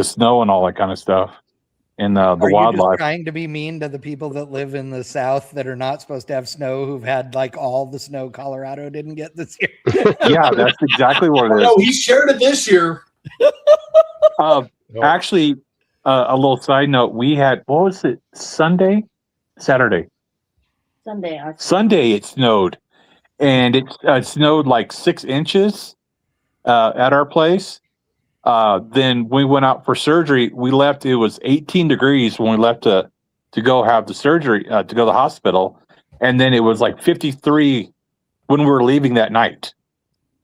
snow and all that kind of stuff. And the Are you just wildlife. trying to be mean to the people that live in the South that are not supposed to have snow, who've had like all the snow Colorado didn't get this year? Yeah, that's exactly what it is. No, he shared it this year. Actually, a little side note: we had what was it? Saturday. Sunday it snowed, and it snowed like 6 inches at our place. Then we went out for surgery. We left. It was 18 degrees when we left to go have the surgery to go to the hospital, and then it was like 53 when we were leaving that night,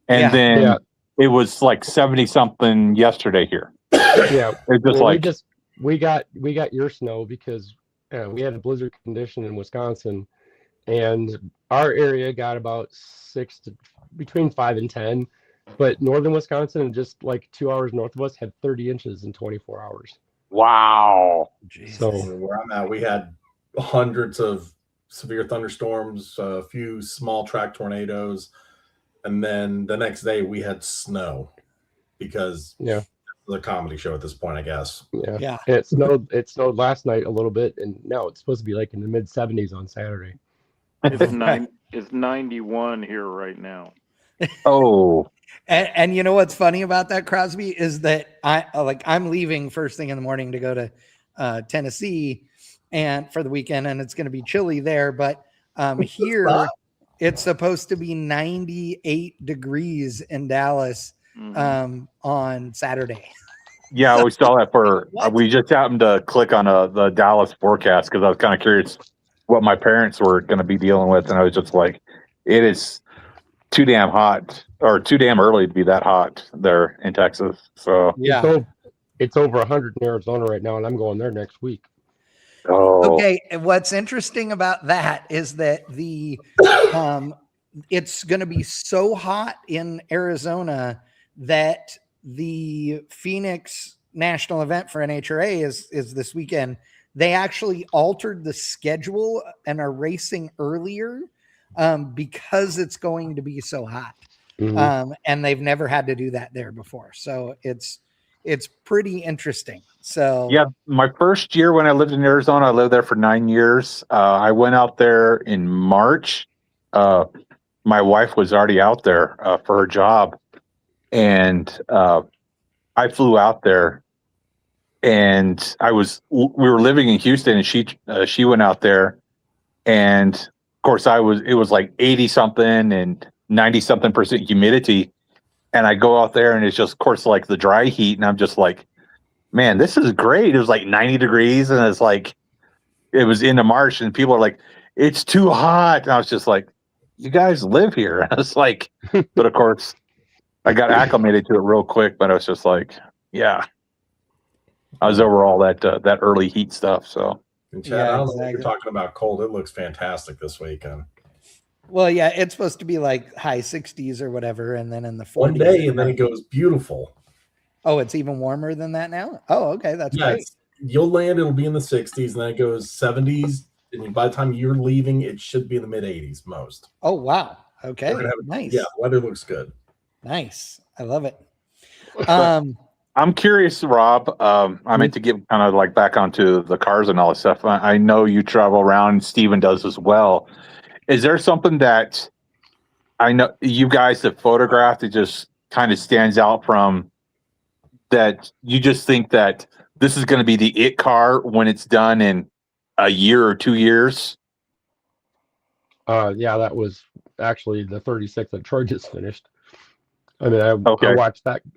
and then it was like 70 something yesterday here. Yeah, it's just like we got your snow because we had a blizzard condition in Wisconsin, and our area got about between 5 and 10. But northern Wisconsin, just like 2 hours north of us, had 30 inches in 24 hours. Wow. Jeez. So where I'm at, we had hundreds of severe thunderstorms, a few small track tornadoes, and then the next day we had snow because the comedy show at this point, I guess. Yeah. It snowed last night a little bit, and now it's supposed to be like in the mid 70s on Saturday. It's 91 here right now. Oh. And you know what's funny about that, Crosby, is that I'm leaving first thing in the morning to go to Tennessee and for the weekend, and it's going to be chilly there. But here it's supposed to be 98 degrees in Dallas on Saturday. Yeah, we saw that we just happened to click on the Dallas forecast because I was kind of curious what my parents were going to be dealing with, and I was just like, it is too damn hot or too damn early to be that hot there in Texas. So it's over 100 in Arizona right now, and I'm going there next week. Oh, okay. What's interesting about that is that it's going to be so hot in Arizona that the Phoenix national event for NHRA is this weekend. They actually altered the schedule and are racing earlier because it's going to be so hot. Mm-hmm. And they've never had to do that there before. So it's pretty interesting. So yeah, my first year when I lived in Arizona, I lived there for 9 years. I went out there in March. My wife was already out there for her job, and I flew out there, and we were living in Houston, and she went out there, and of course it was like 80 something and 90 something percent humidity. And I go out there and it's just, of course, like the dry heat. And I'm just like, man, this is great. It was like 90 degrees. And it's like, it was into March and people are like, it's too hot. And I was just like, you guys live here. I was like, but of course I got acclimated to it real quick, but I was just like, yeah, I was over all that early heat stuff. So. And Chad, I don't know what you're talking about cold. It looks fantastic this weekend. Well, yeah, it's supposed to be like high 60s or whatever, and then in the 40s. One day, and then it goes beautiful. Oh, it's even warmer than that now? Oh, okay, that's great. You'll land, it'll be in the 60s, and then it goes 70s, and by the time you're leaving, it should be in the mid-80s most. Oh, wow. Okay, nice. Yeah, weather looks good. Nice. I love it. I'm curious, Rob. I meant to get kind of like back onto the cars and all this stuff. I know you travel around. Steven does as well. Is there something that I know you guys have photographed that just kind of stands out from that you just think that this is going to be the it car when it's done in a year or 2 years? Yeah, that was actually the 36 that Troy just finished. I mean, Okay.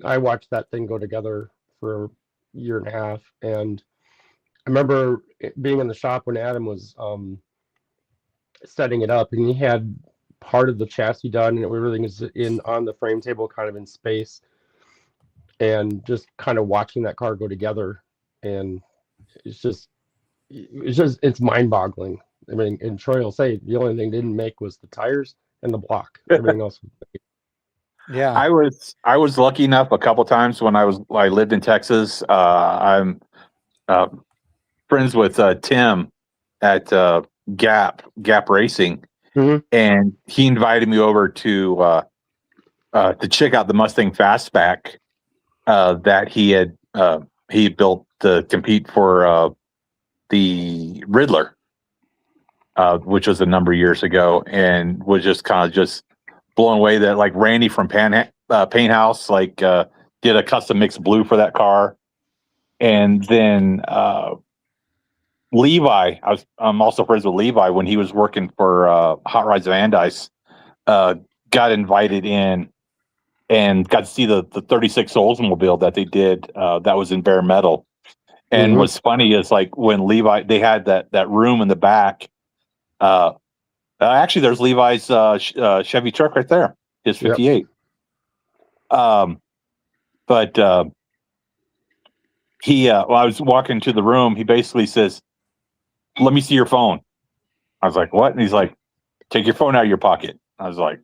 I watched that thing go together for a year and a half, and I remember being in the shop when Adam was setting it up, and he had part of the chassis done, and everything is in on the frame table, kind of in space, and just kind of watching that car go together, and it's mind-boggling. I mean, and Troy will say the only thing they didn't make was the tires and the block. Everything else was made. Yeah. I was lucky enough a couple times when I lived in Texas. I'm friends with Tim at Gap Racing, and he invited me over to check out the Mustang Fastback that he had built to compete for the Riddler, which was a number of years ago, and was just kind of just blown away that like Randy from Paint House did a custom mixed blue for that car, and then Levi. I'm also friends with Levi when he was working for Hot Rods Van Dyce. Got invited in and got to see the 36 Oldsmobile that they did. That was in bare metal. And what's funny is like when Levi, they had that room in the back. Actually, there's Levi's Chevy truck right there. His 58. Yep. But he, while I was walking to the room, he basically says, "Let me see your phone." I was like, "What?" And he's like, "Take your phone out of your pocket." I was like,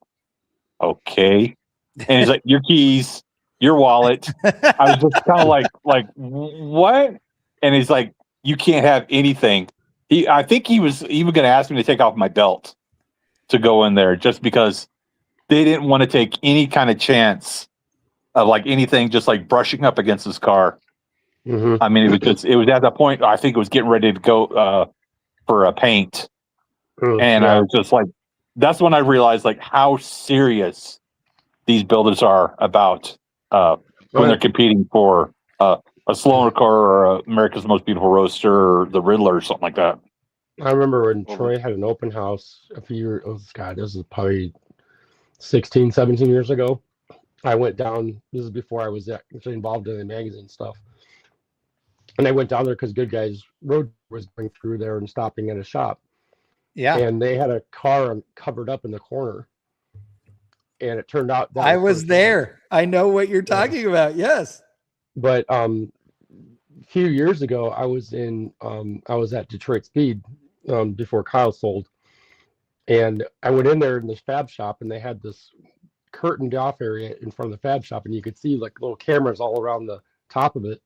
"Okay." And he's like, "Your keys, your wallet." I was just kind of like, "What?" And he's like, "You can't have anything." I think he was even going to ask me to take off my belt to go in there, just because they didn't want to take any kind of chance of like anything just like brushing up against his car. I mean, it was at that point, I think it was getting ready to go for a paint. And I was just like, that's when I realized like how serious these builders are about when they're competing for a Sloaner car or America's Most Beautiful Roadster or the Riddler or something like that. I remember when Troy had an open house a few years, this is probably 16, 17 years ago. I went down, this is before I was actually involved in the magazine stuff. And I went down there because Good Guys Road was going through there and stopping at a shop. Yeah. And they had a car covered up in the corner. And it turned out that I was there. I know what you're talking about. Yes. But a few years ago, I was at Detroit Speed before Kyle sold. And I went in there in this fab shop, and they had this curtained off area in front of the fab shop, and you could see like little cameras all around the top of it.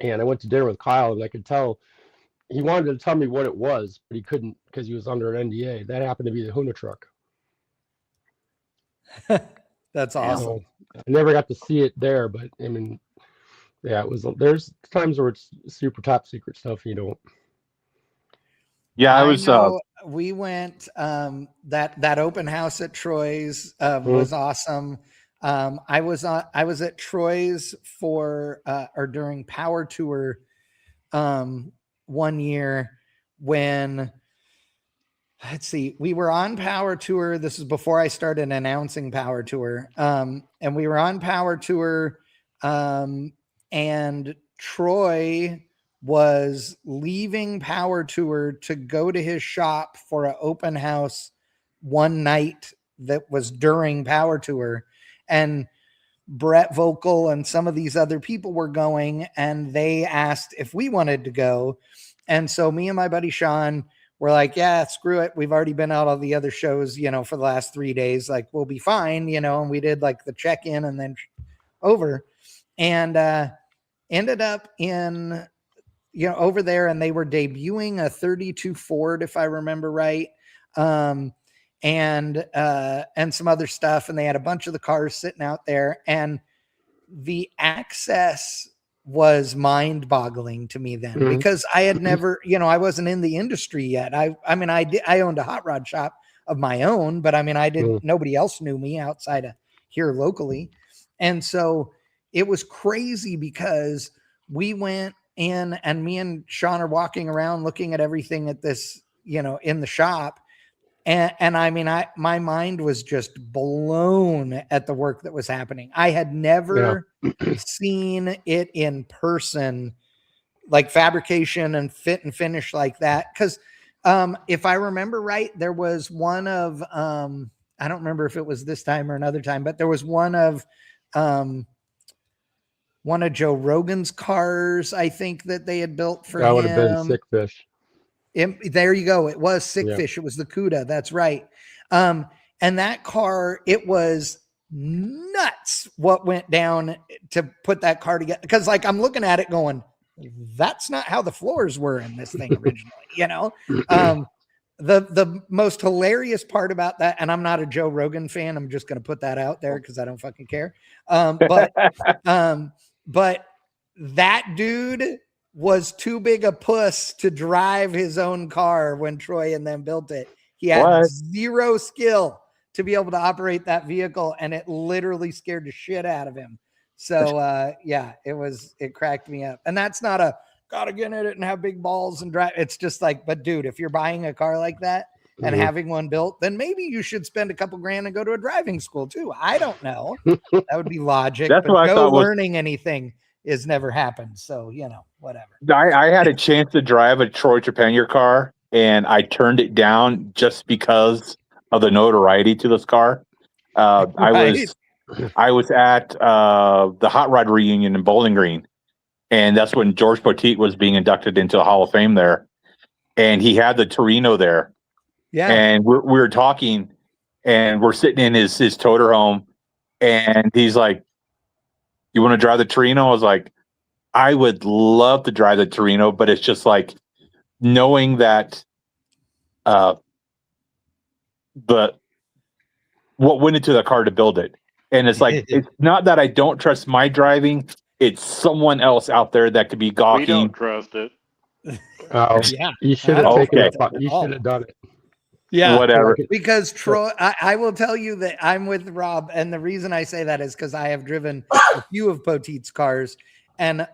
And I went to dinner with Kyle, and I could tell he wanted to tell me what it was, but he couldn't because he was under an NDA. That happened to be the Huna truck. That's awesome. I never got to see it there, but I mean, yeah, it was. There's times where it's super top secret stuff you don't. Yeah, I was. We went that open house at Troy's was awesome. I was at Troy's for or during Power Tour 1 year when, let's see, we were on Power Tour. This is before I started announcing Power Tour. And we were on Power Tour and Troy was leaving Power Tour to go to his shop for an open house one night that was during Power Tour. And Brett Vocal and some of these other people were going, and they asked if we wanted to go. And so me and my buddy Sean were like, yeah, screw it. We've already been out all the other shows, for the last 3 days. Like, we'll be fine, and we did like the check-in and then over, and ended up in, over there, and they were debuting a 32 Ford, if I remember right. And some other stuff. And they had a bunch of the cars sitting out there, and the access was mind boggling to me then because I had never, I wasn't in the industry yet. I owned a hot rod shop of my own, but I mean, I didn't, nobody else knew me outside of here locally. And so it was crazy because we went in, and me and Sean are walking around looking at everything at this, in the shop. And I mean, my mind was just blown at the work that was happening. I had never seen it in person, like fabrication and fit and finish like that. Because if I remember right, there was one of I don't remember if it was this time or another time, but there was one of Joe Rogan's cars, I think, that they had built for him. That would have been Sick Fish. There you go. It was Sick Yeah. Fish. It was the CUDA. That's right. And that car, it was nuts what went down to put that car together. Because like I'm looking at it going, that's not how the floors were in this thing originally, you know? The most hilarious part about that, and I'm not a Joe Rogan fan, I'm just going to put that out there because I don't fucking care. But that dude was too big a puss to drive his own car when Troy and them built it. He had zero skill to be able to operate that vehicle, and it literally scared the shit out of him. So yeah, it cracked me up. And that's not a gotta get in it and have big balls and drive. It's just like, but dude, if you're buying a car like that and having one built, then maybe you should spend a couple grand and go to a driving school too. I don't know. That would be logic. That's what I thought learning anything is never happened. So, you know, whatever. I had a chance to drive a Troy Trepanier car, and I turned it down just because of the notoriety to this car. I was at the Hot Rod reunion in Bowling Green, and that's when George Poteet was being inducted into the Hall of Fame there, and he had the Torino there. Yeah, and we were talking, and we're sitting in his toter home, and he's like, "You want to drive the Torino?" I was like, "I would love to drive the Torino, but it's just like knowing that what went into the car to build it." And it's like, it's not that I don't trust my driving, it's someone else out there that could be gawking. We don't trust it. Oh, yeah. You should have taken it. You should have done it. Yeah, whatever. Because Troy, I will tell you that I'm with Rob, and the reason I say that is because I have driven a few of Poteet's cars, and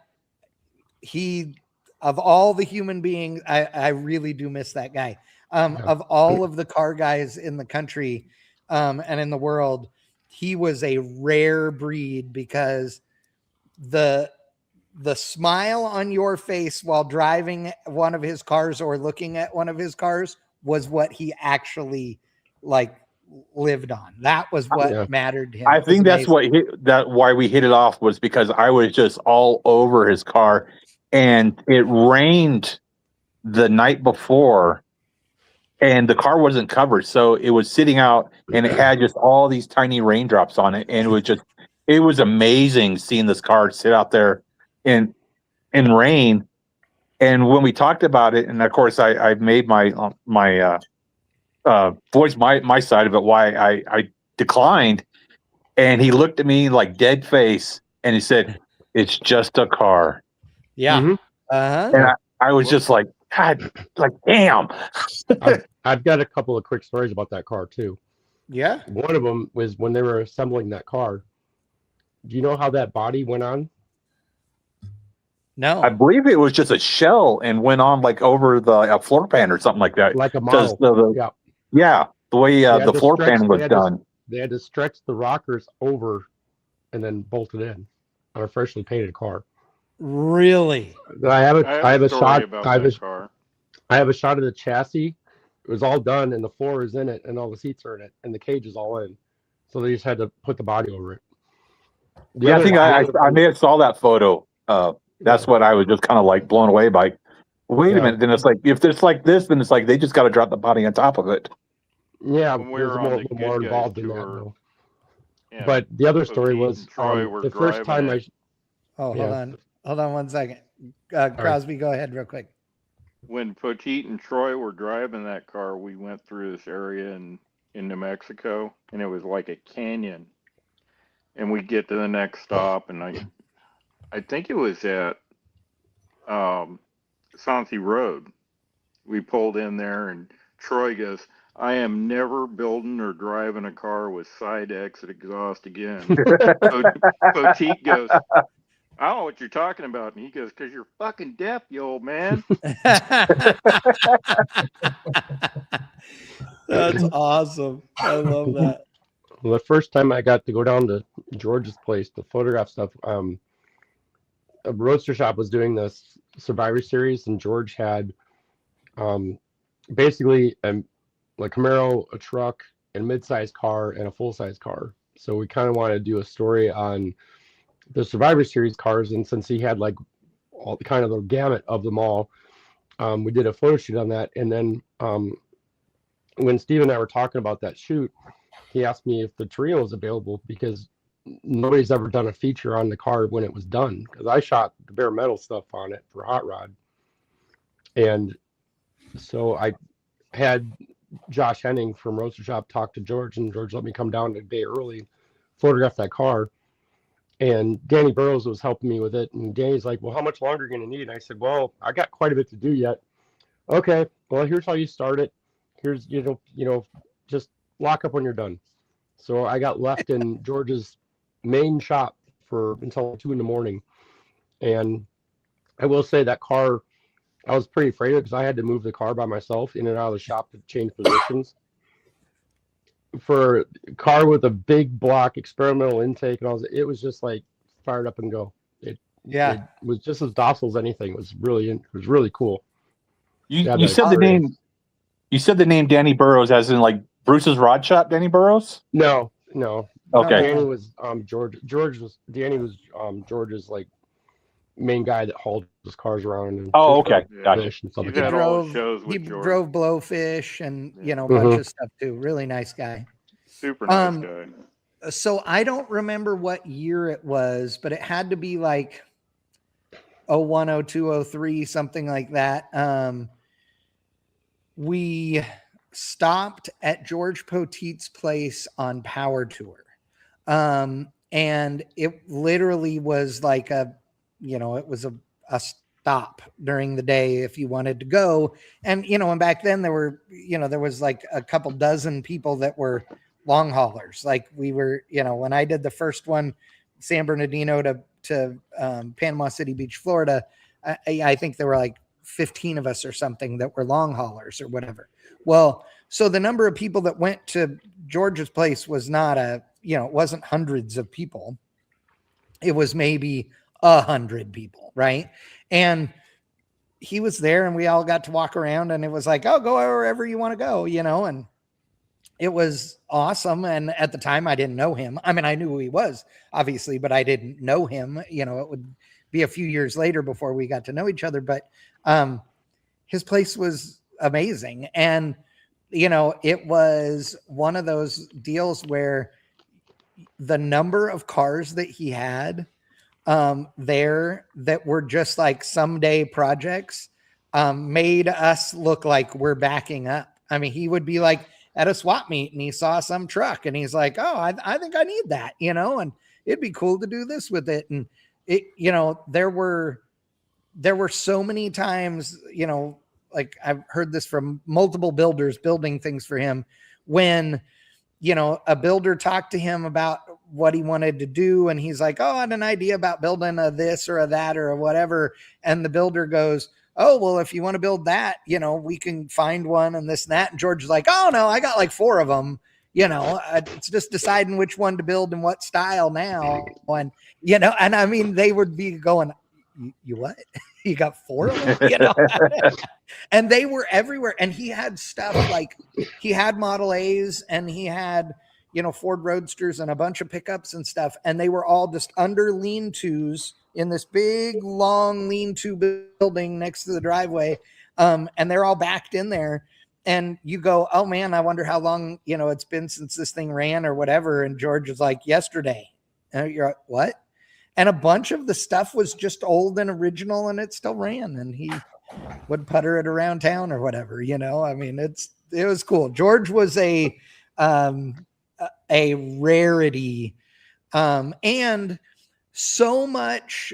he, of all the human beings, I really do miss that guy. Of all of the car guys in the country and in the world, he was a rare breed because the smile on your face while driving one of his cars or looking at one of his cars was what he actually like lived on. That was what mattered to him. I think that's why we hit it off, was because I was just all over his car, and it rained the night before, and the car wasn't covered, so it was sitting out, and it had just all these tiny raindrops on it, and it was amazing seeing this car sit out there in rain. And when we talked about it, and of course I made my voice my side of it, why I declined, and he looked at me like dead face, and he said, "It's just a car." Yeah. And I was just like, God, like, damn. I've got a couple of quick stories about that car too. Yeah. One of them was when they were assembling that car. Do you know how that body went on? No. I believe it was just a shell and went on like over the floor pan or something like that. Like a model. The way the floor pan was done. They had to stretch the rockers over and then bolt it in on a freshly painted car. Really? I have a shot of the chassis. It was all done, and the floor is in it, and all the seats are in it, and the cage is all in. So they just had to put the body over it. I think I may have saw that photo. That's what I was just kind of like blown away by. Wait a minute. Then it's like, if it's like this, then it's like they just got to drop the body on top of it. Yeah, there's more involved in that, though. Yeah, but the other story was the first time Hold on 1 second. Crosby, go ahead real quick. When Poteet and Troy were driving that car, we went through this area in New Mexico, and it was like a canyon. And we get to the next stop, and I think it was at Sauncey Road. We pulled in there, and Troy goes, "I am never building or driving a car with side exit exhaust again." Poteet goes, I don't know what you're talking about. And he goes, because you're fucking deaf, you old man. That's awesome. I love that. Well, the first time I got to go down to George's place to photograph stuff, a Roadster Shop was doing this Survivor Series, and George had basically like Camaro, a truck, and a mid-sized car, and a full-size car. So we kind of wanted to do a story on the Survivor Series cars, and since he had like all the kind of the gamut of them all, we did a photo shoot on that. And then when Steve and I were talking about that shoot, he asked me if the Torino was available because nobody's ever done a feature on the car when it was done. Because I shot the bare metal stuff on it for Hot Rod, and so I had Josh Henning from Roadster Shop talk to George, and George let me come down a day early, photograph that car. And Danny Burrows was helping me with it. And Danny's like, well, how much longer are you going to need? And I said, well, I got quite a bit to do yet. Okay, well, here's how you start it. Here's, you know, just lock up when you're done. So I got left in George's main shop for until 2 a.m. And I will say that car, I was pretty afraid of it because I had to move the car by myself in and out of the shop to change positions. For a car with a big block experimental intake, and it was just like fired up and go. It was just as docile as anything. It was really cool. You said the name. You said the name Danny Burrows, as in like Bruce's Rod Shop. Danny Burrows? No. Okay. Danny was Danny was George's like main guy that hauled his cars around. And okay. Gotcha. Fish and stuff like He's that. had all the shows with He George. drove Blowfish and a bunch of stuff too. Really nice guy. Super nice guy. So I don't remember what year it was, but it had to be like 01, 02, 03, something like that. We stopped at George Poteet's place on Power Tour. And it literally was like it was a stop during the day if you wanted to go. And, and back then there were, there was like a couple dozen people that were long haulers. Like we were, when I did the first one, San Bernardino to Panama City Beach, Florida, I think there were like 15 of us or something that were long haulers or whatever. Well, so the number of people that went to George's place was not it wasn't hundreds of people. It was maybe 100 people. Right. And he was there and we all got to walk around and it was like, oh, go wherever you want to go, and it was awesome. And at the time I didn't know him. I mean, I knew who he was obviously, but I didn't know him. It would be a few years later before we got to know each other, but his place was amazing. And, it was one of those deals where the number of cars that he had there that were just like someday projects made us look like we're backing up. I mean, he would be like at a swap meet and he saw some truck and he's like, oh, I think I need that, and it'd be cool to do this with it. And it, there were so many times, like I've heard this from multiple builders building things for him when, a builder talked to him about what he wanted to do. And he's like, oh, I had an idea about building a this or a that or a whatever. And the builder goes, oh, well, if you want to build that, we can find one and this and that. And George is like, oh no, I got like 4 of them. It's just deciding which one to build and what style now. And, and I mean, they would be going, you what? You got 4 of them, and they were everywhere. And he had stuff like he had Model A's and he had, Ford Roadsters and a bunch of pickups and stuff. And they were all just under lean-tos in this big, long lean-to building next to the driveway. And they're all backed in there. And you go, oh man, I wonder how long, it's been since this thing ran or whatever. And George is like, yesterday. And you're like, what? And a bunch of the stuff was just old and original and it still ran. And he would putter it around town or whatever, I mean, it was cool. George was a rarity. And so much,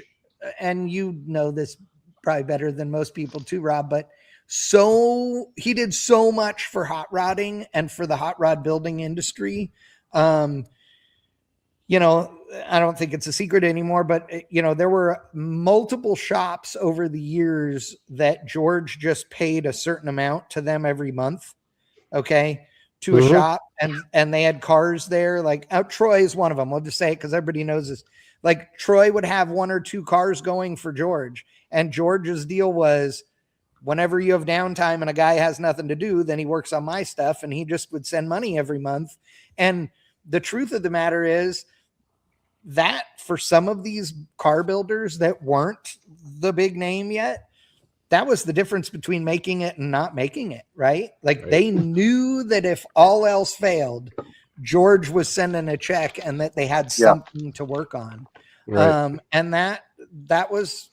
and this probably better than most people too, Rob, but he did so much for hot rodding and for the hot rod building industry. I don't think it's a secret anymore, but there were multiple shops over the years that George just paid a certain amount to them every month. Okay. To a shop, and they had cars there. Like Troy is one of them. We'll just say it because everybody knows this. Like Troy would have 1 or 2 cars going for George, and George's deal was, whenever you have downtime and a guy has nothing to do, then he works on my stuff, and he just would send money every month. And the truth of the matter is that for some of these car builders that weren't the big name yet, that was the difference between making it and not making it, right? Like they knew that if all else failed, George was sending a check and that they had something to work on. Right. And that was,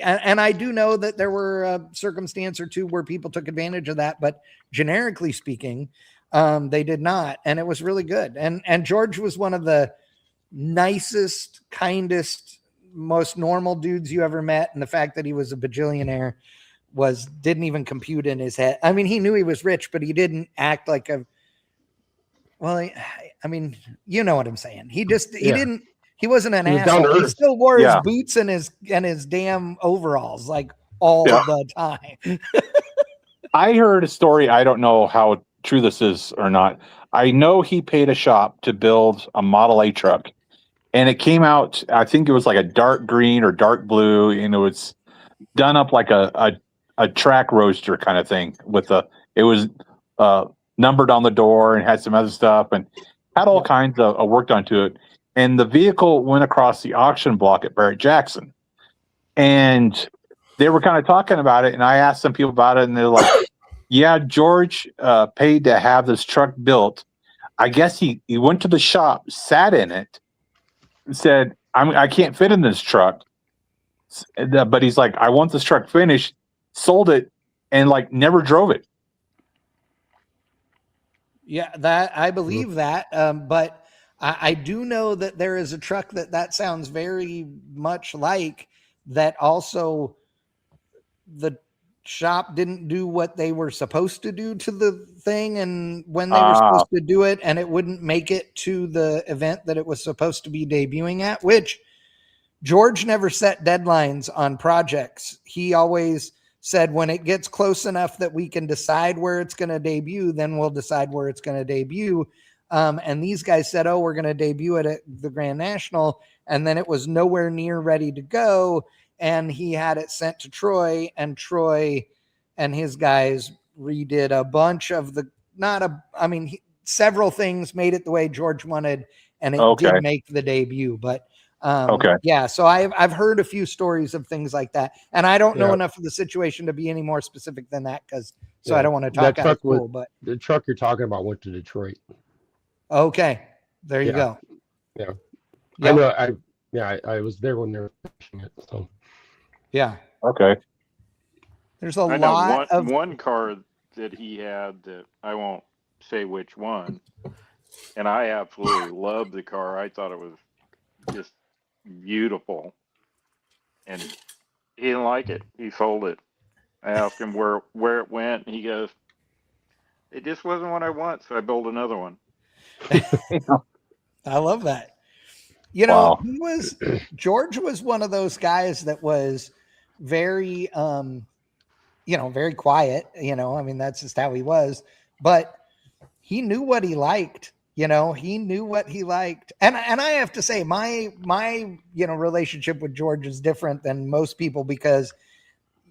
and I do know that there were a circumstance or two where people took advantage of that, but generically speaking, they did not. And it was really good. And George was one of the nicest, kindest, most normal dudes you ever met. And the fact that he was a bajillionaire didn't even compute in his head. I mean, he knew he was rich, but he didn't act like I mean, you know what I'm saying? He wasn't an asshole. He still wore his boots and his damn overalls like all the time. I heard a story. I don't know how true this is or not. I know he paid a shop to build a Model A truck, and it came out, I think it was like a dark green or dark blue, and it was done up like a track roadster kind of thing it was numbered on the door and had some other stuff and had all kinds of work done to it. And the vehicle went across the auction block at Barrett-Jackson, and they were kind of talking about it. And I asked some people about it, and they're like, yeah, George paid to have this truck built. I guess he went to the shop, sat in it, and said, I can't fit in this truck. But he's like, I want this truck finished, sold it, and like never drove it. Yeah, that I believe that. But I do know that there is a truck that sounds very much like that. Also, the shop didn't do what they were supposed to do to the thing, and when they were supposed to do it, and it wouldn't make it to the event that it was supposed to be debuting at, which George never set deadlines on projects. He always said, when it gets close enough that we can decide where it's going to debut, then we'll decide where it's going to debut. And these guys said, oh, we're going to debut it at the Grand National. And then it was nowhere near ready to go. And he had it sent to Troy, and Troy and his guys redid a bunch of several things, made it the way George wanted, and it did make the debut. But so I've heard a few stories of things like that, and I don't know enough of the situation to be any more specific than that, I don't want to talk out of school. But the truck you're talking about went to Detroit. Okay, there you go. Yeah, yep. I know. I was there when they were finishing it. So okay. There's a lot of one car that he had that I won't say which one, and I absolutely loved the car. I thought it was just beautiful, and he didn't like it. He sold it. I asked him where it went, and he goes, it just wasn't what I want, so I built another one. I love that. George was one of those guys that was very very quiet, that's just how he was, but he knew what he liked. He knew what he liked. And I have to say, my relationship with George is different than most people, because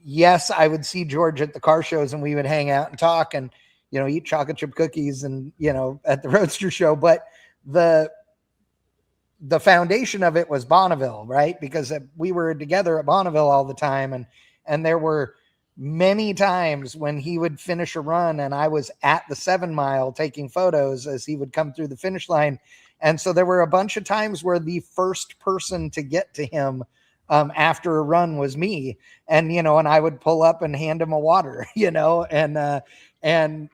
yes, I would see George at the car shows and we would hang out and talk and, eat chocolate chip cookies and, at the Roadster show. But the foundation of it was Bonneville, right? Because we were together at Bonneville all the time. And there were many times when he would finish a run and I was at the 7 mile taking photos as he would come through the finish line. And so there were a bunch of times where the first person to get to him after a run was me. And, and I would pull up and hand him a water, and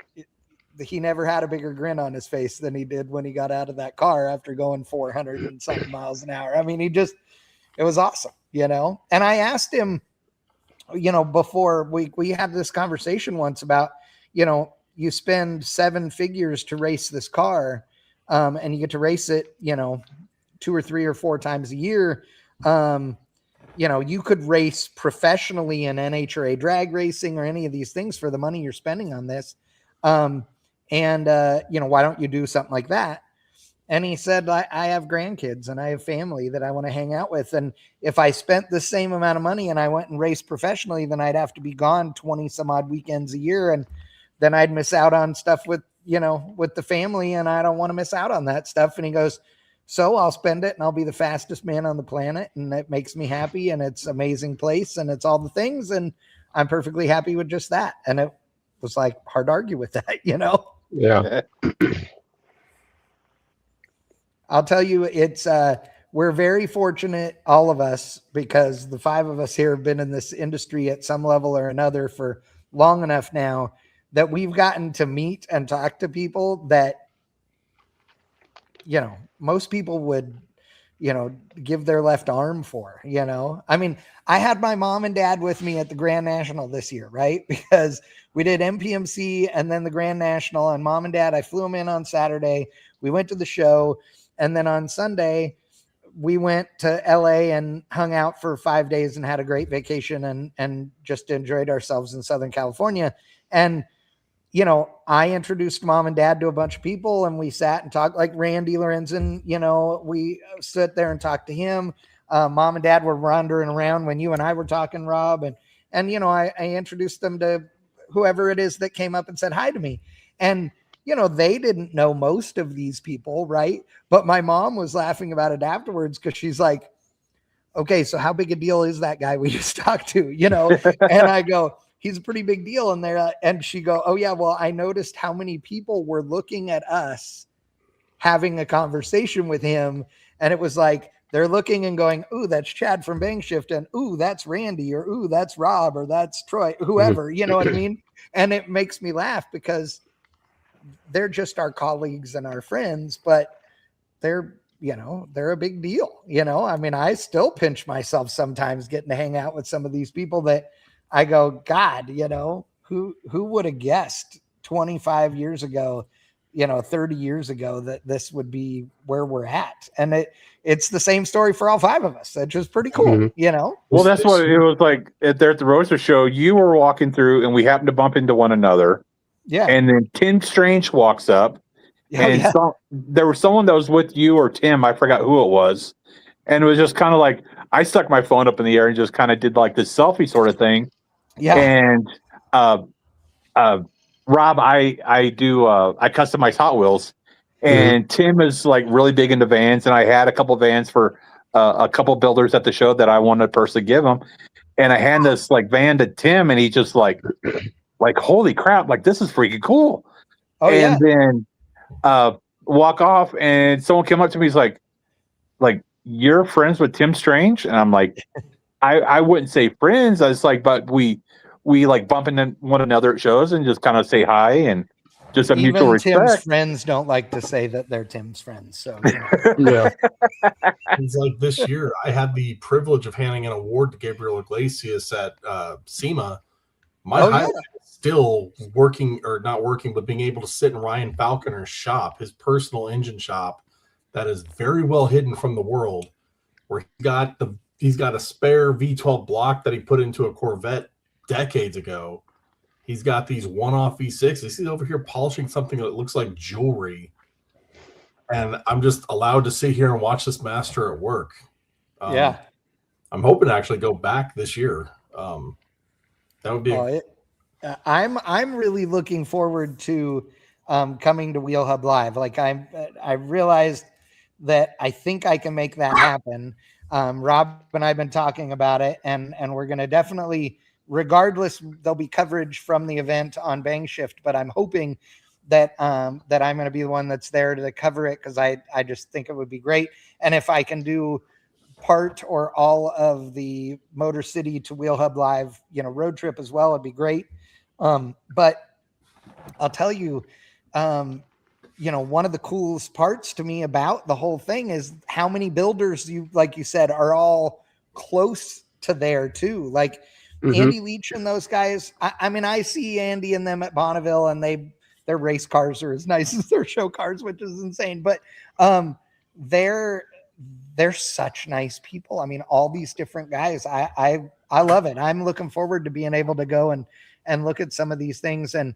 he never had a bigger grin on his face than he did when he got out of that car after going 400 and something miles an hour. I mean, it was awesome, And I asked him, before we had this conversation once about, you spend 7 figures to race this car, and you get to race it, 2 or 3 or 4 times a year, you could race professionally in NHRA drag racing or any of these things for the money you're spending on this. Why don't you do something like that? And he said, I have grandkids and I have family that I want to hang out with. And if I spent the same amount of money and I went and raced professionally, then I'd have to be gone 20 some odd weekends a year. And then I'd miss out on stuff with the family. And I don't want to miss out on that stuff. And he goes, so I'll spend it and I'll be the fastest man on the planet. And it makes me happy. And it's an amazing place. And it's all the things. And I'm perfectly happy with just that. And it was like hard to argue with that, Yeah. I'll tell you, it's we're very fortunate, all of us, because the 5 of us here have been in this industry at some level or another for long enough now that we've gotten to meet and talk to people that, most people would, give their left arm for, I mean, I had my mom and dad with me at the Grand National this year, right? Because we did MPMC and then the Grand National, and mom and dad, I flew them in on Saturday. We went to the show. And then on Sunday, we went to LA and hung out for 5 days and had a great vacation and just enjoyed ourselves in Southern California. And, I introduced mom and dad to a bunch of people and we sat and talked, like Randy Lorenzen, we sit there and talked to him. Mom and dad were wandering around when you and I were talking, Rob. And I introduced them to whoever it is that came up and said hi to me. And, they didn't know most of these people, right? But my mom was laughing about it afterwards because she's like, okay, so how big a deal is that guy we just talked to, And I go, he's a pretty big deal. And she go, oh yeah, well, I noticed how many people were looking at us having a conversation with him. And it was like, they're looking and going, ooh, that's Chad from BangShift. And ooh, that's Randy, or ooh, that's Rob, or that's Troy, whoever, you know what I mean? And it makes me laugh because they're just our colleagues and our friends, but they're a big deal. I mean, I still pinch myself sometimes getting to hang out with some of these people that I go, God, who would have guessed 25 years ago, 30 years ago that this would be where we're at. And it's the same story for all 5 of us. That's just pretty cool, Well, that's what it was like there at the Roadster show. You were walking through and we happened to bump into one another. Yeah. And then Tim Strange walks up, and there was someone that was with you or Tim. I forgot who it was. And it was just kind of like, I stuck my phone up in the air and just kind of did like this selfie sort of thing. Yeah. And Rob, I customize Hot Wheels. And Tim is like really big into vans. And I had a couple vans for a couple builders at the show that I wanted to personally give them. And I hand this like van to Tim, and he just like holy crap, like this is freaking cool. Oh, and then walk off, and someone came up to me, he's like you're friends with Tim Strange? And I'm like, I wouldn't say friends. I was like, but we like bump into one another at shows and just kind of say hi and just a Even mutual respect. Tim's friends don't like to say that they're Tim's friends. So Yeah. It's like this year I had the privilege of handing an award to Gabriel Iglesias at SEMA. My highlight is still working, or not working, but being able to sit in Ryan Falconer's shop, his personal engine shop that is very well hidden from the world, where he's got a spare V12 block that he put into a Corvette decades ago. He's got these one-off V6s. He's over here polishing something that looks like jewelry. And I'm just allowed to sit here and watch this master at work. I'm hoping to actually go back this year. That would be. I'm really looking forward to coming to Wheel Hub Live. Like I realized that I think I can make that happen. Rob and I have been talking about it, and we're going to definitely, regardless, there'll be coverage from the event on BangShift, but I'm hoping that I'm going to be the one that's there to cover it, because I just think it would be great. And if I can do part or all of the Motor City to Wheel Hub Live, road trip as well, it'd be great. But I'll tell you, one of the coolest parts to me about the whole thing is how many builders like you said, are all close to there too. Like Andy Leach and those guys. I mean, I see Andy and them at Bonneville, and their race cars are as nice as their show cars, which is insane. But they're they're such nice people. I mean, all these different guys. I love it. I'm looking forward to being able to go and look at some of these things. And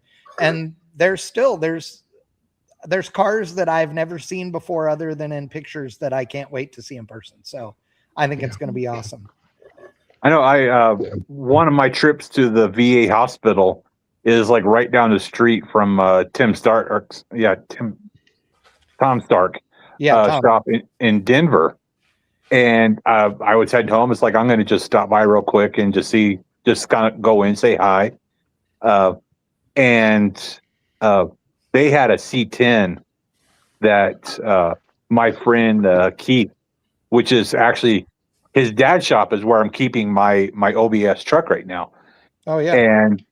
there's cars that I've never seen before other than in pictures that I can't wait to see in person. So I think it's going to be awesome. I know one of my trips to the VA hospital is like right down the street from Tom Stark shop in Denver. And I was heading home. It's like, I'm going to just stop by real quick and just kind of go in, say hi. And they had a C10 that my friend Keith, which is actually his dad's shop, is where I'm keeping my OBS truck right now. Oh yeah. And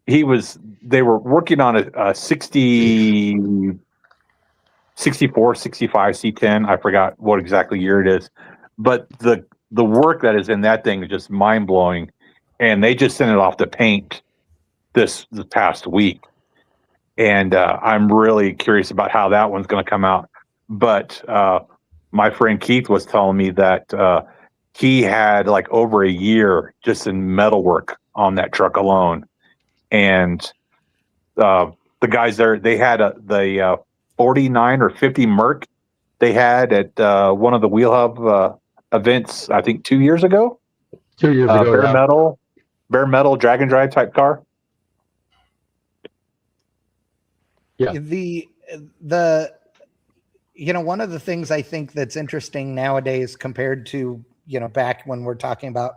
they were working on a 64, 65 C10. I forgot what exactly year it is, but the work that is in that thing is just mind blowing. And they just sent it off to paint this past week. And I'm really curious about how that one's going to come out. But my friend Keith was telling me that he had like over a year just in metalwork on that truck alone. And the guys there, they had the 49 or 50 Merc they had at one of the Wheel Hub events, I think 2 years ago. 2 years ago, bare metal drag and drive type car. Yeah. One of the things I think that's interesting nowadays compared to, back when we're talking about,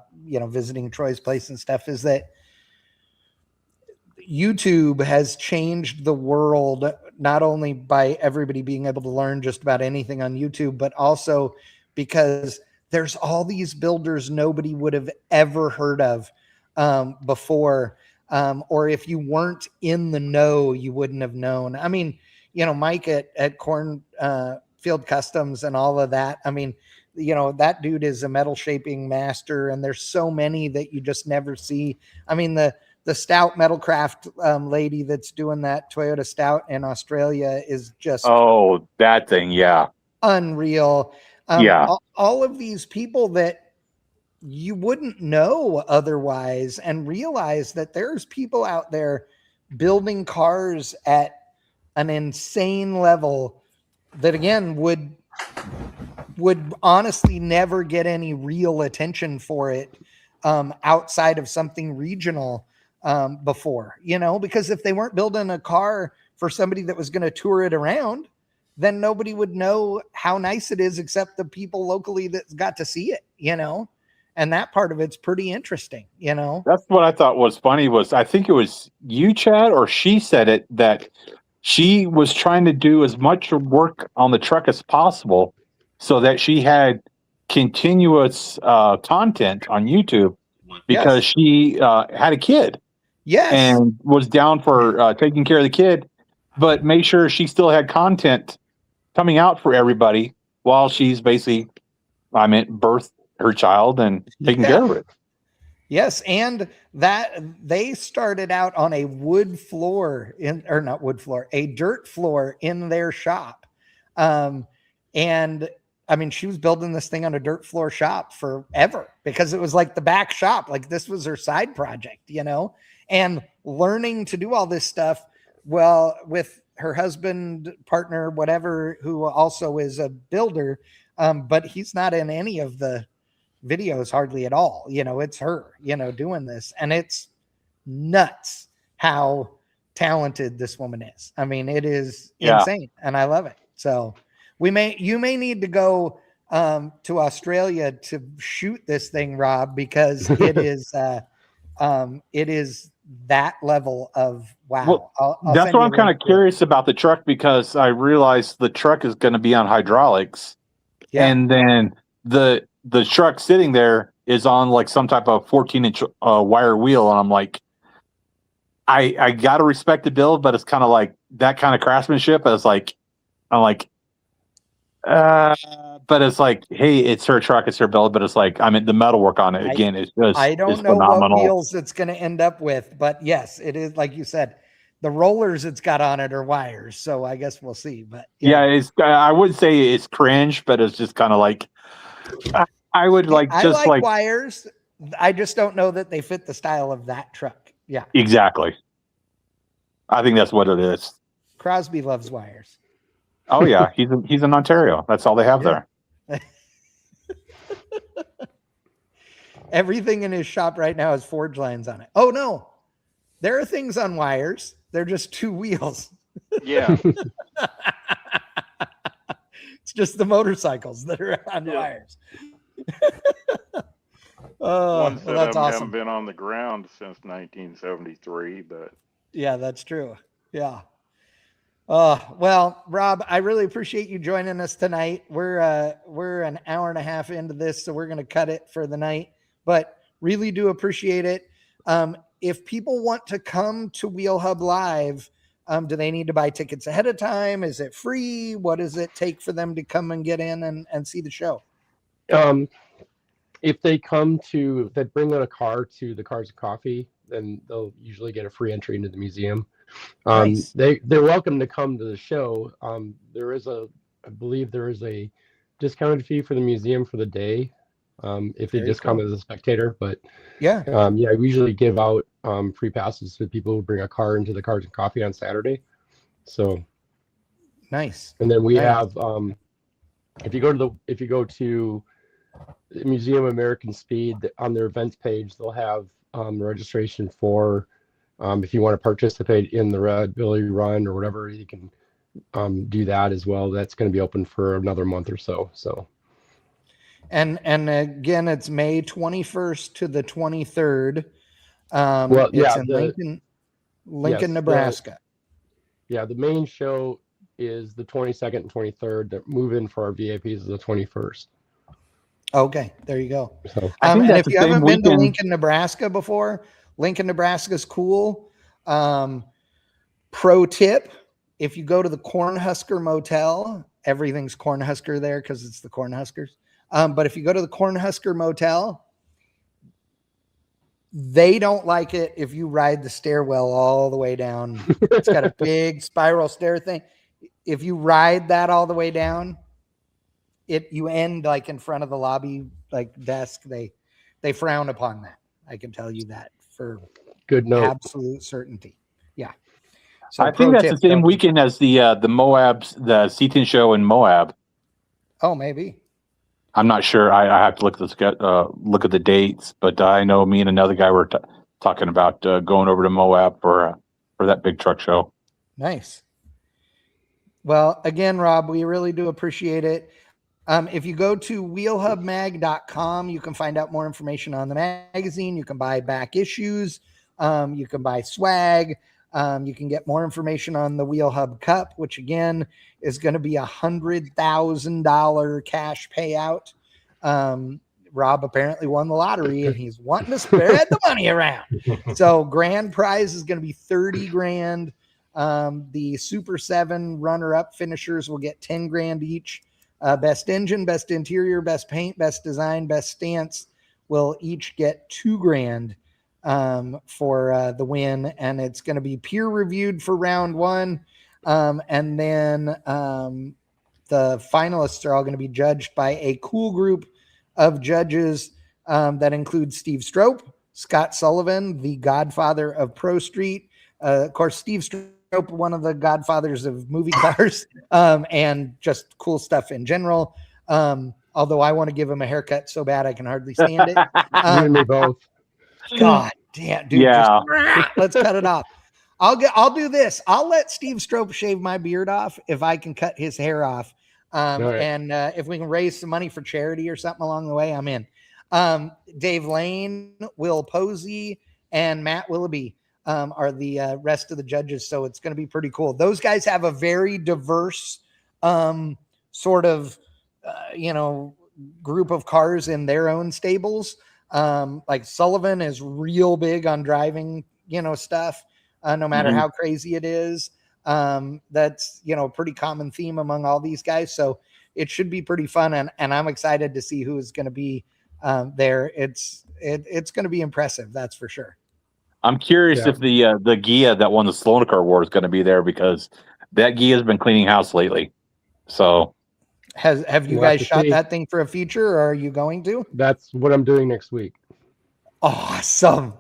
visiting Troy's place and stuff, is that YouTube has changed the world, not only by everybody being able to learn just about anything on YouTube, but also because there's all these builders nobody would have ever heard of before. Or if you weren't in the know, you wouldn't have known. I mean, Mike at Cornfield Customs and all of that. I mean, that dude is a metal shaping master, and there's so many that you just never see. I mean, the Stout Metalcraft lady that's doing that Toyota Stout in Australia is just that thing, yeah, unreal. All of these people that you wouldn't know otherwise, and realize that there's people out there building cars at an insane level that, again, would honestly never get any real attention for it outside of something regional before, because if they weren't building a car for somebody that was going to tour it around, then nobody would know how nice it is except the people locally that got to see it, and that part of it's pretty interesting, That's what I thought was funny was, I think it was you, Chad, or she said it, that she was trying to do as much work on the truck as possible so that she had continuous content on YouTube, because she had a kid. Yes. And was down for taking care of the kid, but made sure she still had content coming out for everybody while she's basically, birthed her child and taking care of it. Yes, and that they started out on a a dirt floor in their shop. And I mean, she was building this thing on a dirt floor shop forever because it was like the back shop. Like, this was her side project, and learning to do all this stuff. Well, with her husband, partner, whatever, who also is a builder, but he's not in any of the videos hardly at all. It's her, doing this, and it's nuts how talented this woman is. I mean, it is insane, and I love it. So you may need to go to Australia to shoot this thing, Rob, because it is that level of wow. Well, that's what I'm kind of curious about the truck, because I realized the truck is going to be on hydraulics, and then the truck sitting there is on like some type of 14-inch wire wheel, and I'm like, I gotta respect the build, but it's kind of like that kind of craftsmanship. But it's like, hey, it's her truck, it's her build, but it's like, the metalwork on it again is just, I don't know phenomenal. What wheels it's going to end up with, but yes, it is, like you said, The rollers it's got on it are wires, so I guess we'll see. But yeah, it's I would say it's cringe, but it's just kind of like I would like I just like wires. I just don't know that they fit the style of that truck. Yeah, exactly. I think that's what it is. Crosby loves wires. Oh yeah, he's in Ontario. That's all they have there. Everything in his shop right now has forge lines on it. Oh no, there are things on wires. They're just two wheels. Yeah. It's just the motorcycles that are on wires. Oh, One set well, of that's them awesome. haven't been on the ground since 1973, but yeah, that's true. Yeah. Well, Rob, I really appreciate you joining us tonight. We're an hour and a half into this, so we're going to cut it for the night, but really do appreciate it. If people want to come to Wheel Hub Live, do they need to buy tickets ahead of time? Is it free? What does it take for them to come and get in and see the show? If they bring in a car to the Cars of Coffee, then they'll usually get a free entry into the museum. Nice. They're welcome to come to the show. I believe there is a discounted fee for the museum for the day, if they just come as a spectator. But yeah, we usually give out free passes to people who bring a car into the Cars of Coffee on Saturday. So nice. And then we have if you go to the Museum of American Speed, on their events page, they'll have registration for if you want to participate in the Red Billy Run or whatever, you can do that as well. That's going to be open for another month or so. And again, it's May 21st to the 23rd. It's in Lincoln, Nebraska. The main show is the 22nd and 23rd. The move-in for our VIPs is the 21st. Okay, there you go. So, and if you haven't been to Lincoln, Nebraska before, Lincoln, Nebraska is cool. Pro tip, if you go to the Cornhusker Motel, everything's Cornhusker there because it's the Cornhuskers. But if you go to the Cornhusker Motel, they don't like it if you ride the stairwell all the way down. It's got a big spiral stair thing. If you ride that all the way down, you end like in front of the lobby desk. They frown upon that. I can tell you that for good note. Absolute certainty. Yeah. So I think that's the same weekend as the the Seaton show in Moab. Oh, maybe. I'm not sure. I have to look at the dates, but I know me and another guy were talking about going over to Moab for that big truck show. Nice. Well, again, Rob, we really do appreciate it. If you go to wheelhubmag.com, you can find out more information on the magazine. You can buy back issues. You can buy swag. You can get more information on the Wheel Hub Cup, which again is going to be $100,000 cash payout. Rob apparently won the lottery and he's wanting to spread the money around. So grand prize is going to be $30,000. The Super 7 runner-up finishers will get $10,000 each. Best engine, best interior, best paint, best design, best stance will each get $2,000 for the win, and it's going to be peer reviewed for round one, and then the finalists are all going to be judged by a cool group of judges that include Steve Strope, Scott Sullivan, the godfather of Pro Street, of course Steve Strope, one of the godfathers of movie cars, and just cool stuff in general. Although I want to give him a haircut so bad I can hardly stand it. You and me both. God damn, dude. Yeah. Let's cut it off. I'll do this. I'll let Steve Strope shave my beard off if I can cut his hair off. Right. And if we can raise some money for charity or something along the way, I'm in. Dave Lane, Will Posey, and Matt Willoughby are the rest of the judges. So it's going to be pretty cool. Those guys have a very diverse sort of, group of cars in their own stables. Like Sullivan is real big on driving, stuff, no matter how crazy it is. That's, a pretty common theme among all these guys. So it should be pretty fun. And I'm excited to see who is going to be there. It's going to be impressive. That's for sure. I'm curious Yeah. if the Gia that won the Sloan Award is going to be there, because that Gia has been cleaning house lately. So Have you We'll have guys to shot see. that thing for a feature, or are you going to? That's what I'm doing next week. Awesome.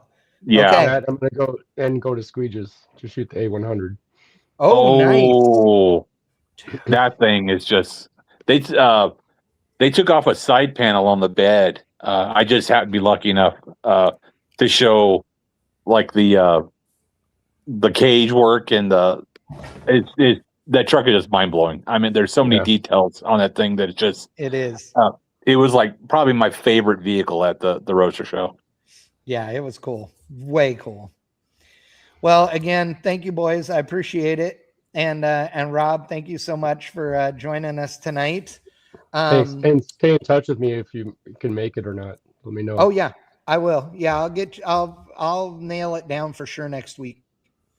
yeah. Okay. That I'm gonna go to Squeege's to shoot the A100. Oh, nice. That thing is just they took off a side panel on the bed. I just happened to be lucky enough to show like the cage work, and that truck is just mind blowing. I mean, there's so many details on that thing that It is. It was like probably my favorite vehicle at the Roadster show. Yeah, it was cool. Way cool. Well, again, thank you, boys. I appreciate it. And Rob, thank you so much for joining us tonight. Thanks, and stay in touch with me if you can make it or not. Let me know. Oh yeah, I will. Yeah, I'll nail it down for sure next week.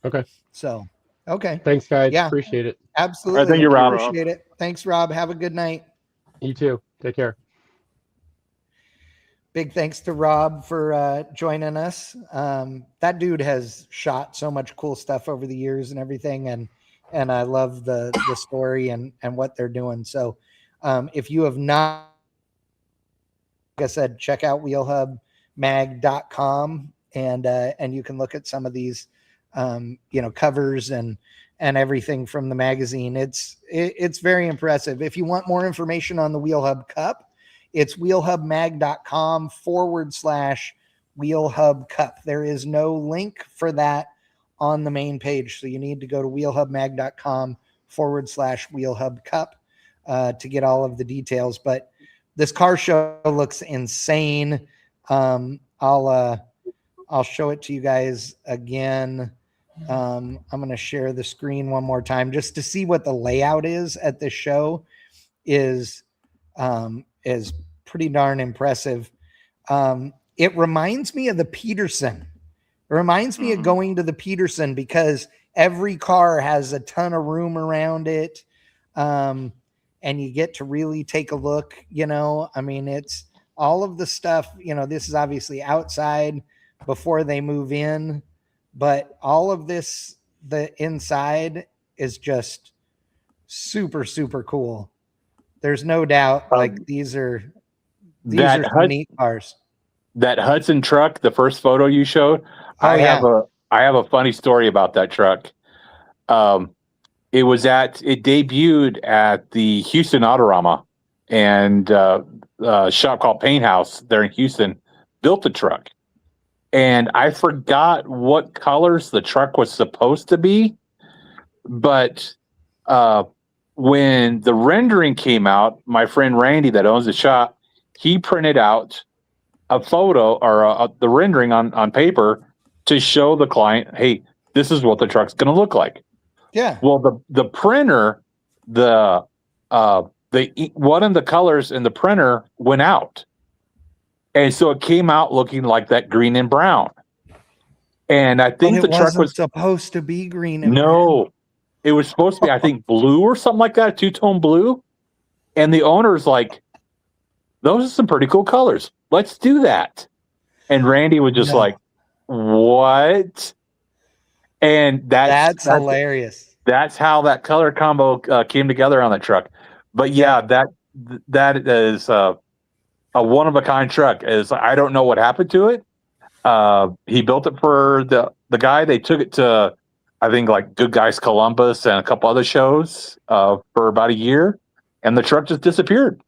Okay. So, okay. Thanks, guys. Yeah. Appreciate it. Absolutely. All right, thank you, Rob. Appreciate it. Thanks, Rob. Have a good night. You too. Take care. Big thanks to Rob for joining us. That dude has shot so much cool stuff over the years and everything, and I love the story and what they're doing. So, if you have not, like I said, check out wheelhubmag.com and you can look at some of these covers and everything from the magazine. It's very impressive. If you want more information on the Wheel Hub Cup, it's wheelhubmag.com/Wheel Hub Cup. There is no link for that on the main page. So you need to go to wheelhubmag.com/Wheel Hub Cup to get all of the details. But this car show looks insane. I'll show it to you guys again. I'm going to share the screen one more time just to see what the layout is at this show is pretty darn impressive. It reminds me of the Peterson. It reminds me of going to the Peterson because every car has a ton of room around it. And you get to really take a look, I mean, it's all of the stuff, this is obviously outside before they move in, but all of this, the inside is just super, super cool. There's no doubt, like these are some neat cars. That Hudson truck, the first photo you showed, I have a funny story about that truck. It debuted at the Houston Autorama, and a shop called Paint House there in Houston built the truck. And I forgot what colors the truck was supposed to be, but when the rendering came out, my friend Randy that owns the shop, he printed out a photo or the rendering on paper to show the client, hey, this is what the truck's going to look like. Yeah. Well, the printer, one of the colors in the printer went out. And so it came out looking like that green and brown. And I think the truck was supposed to be green and brown. It was supposed to be, I think, blue or something like that, two-tone blue. And the owner's like, those are some pretty cool colors. Let's do that. And Randy was just like, what? And that's hilarious. That's how that color combo came together on that truck. But yeah, that is a one-of-a-kind truck. I don't know what happened to it. He built it for the guy. They took it to, I think, like Good Guys Columbus and a couple other shows for about a year, and the truck just disappeared.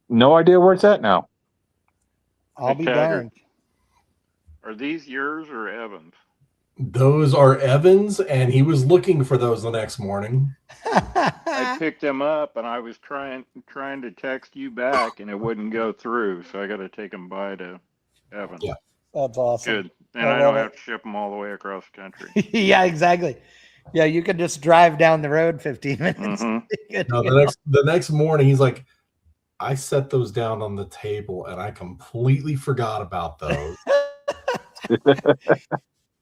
No idea where it's at now. I'll be darned. Are these yours or Evan's? Those are Evan's, and he was looking for those the next morning. I picked them up, and I was trying to text you back, and it wouldn't go through, so I got to take them by to Evan. Yeah. That's awesome. Good. And I don't have to ship them all the way across the country. Yeah, exactly. Yeah, you could just drive down the road 15 minutes. No, the next morning, he's like, I set those down on the table, and I completely forgot about those.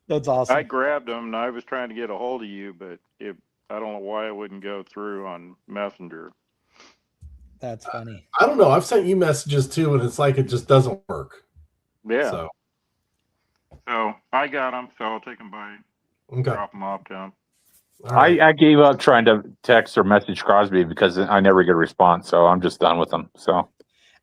That's awesome. I grabbed them, and I was trying to get a hold of you, but I don't know why it wouldn't go through on Messenger. That's funny. I don't know. I've sent you messages too, and it's like it just doesn't work. Yeah. So So I got them, so I'll take them by, Okay. drop them off to them. All right. I gave up trying to text or message Crosby because I never get a response, so I'm just done with them. So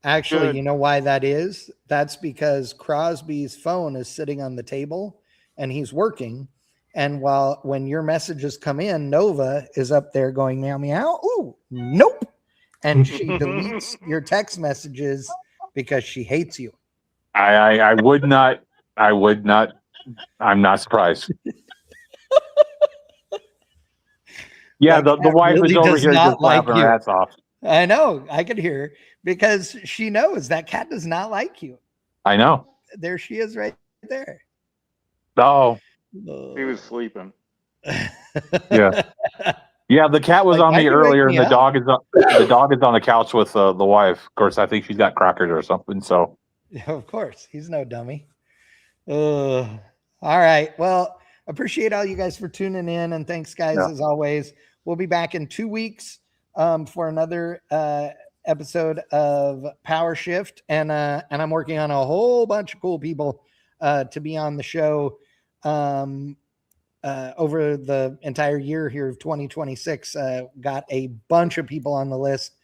Actually, Good. you know why that is? That's because Crosby's phone is sitting on the table and he's working. And when your messages come in, Nova is up there going meow meow. Ooh, nope. And she deletes your text messages because she hates you. I would not. I'm not surprised. Yeah, That the cat wife is really over does here not just like laughing you. her ass off. I know. I could hear her because she knows that cat does not like you. I know. There she is right there. Oh, He was sleeping. yeah. Yeah, the cat was Like, on why'd me you wake earlier, me and up? the dog is on the couch with the wife. Of course, I think she's got crackers or something. So Yeah, of course. He's no dummy. All right. Well, appreciate all you guys for tuning in. And thanks, guys, Yeah. as always. We'll be back in 2 weeks for another episode of PowerShift. And I'm working on a whole bunch of cool people to be on the show over the entire year here of 2026. Got a bunch of people on the list.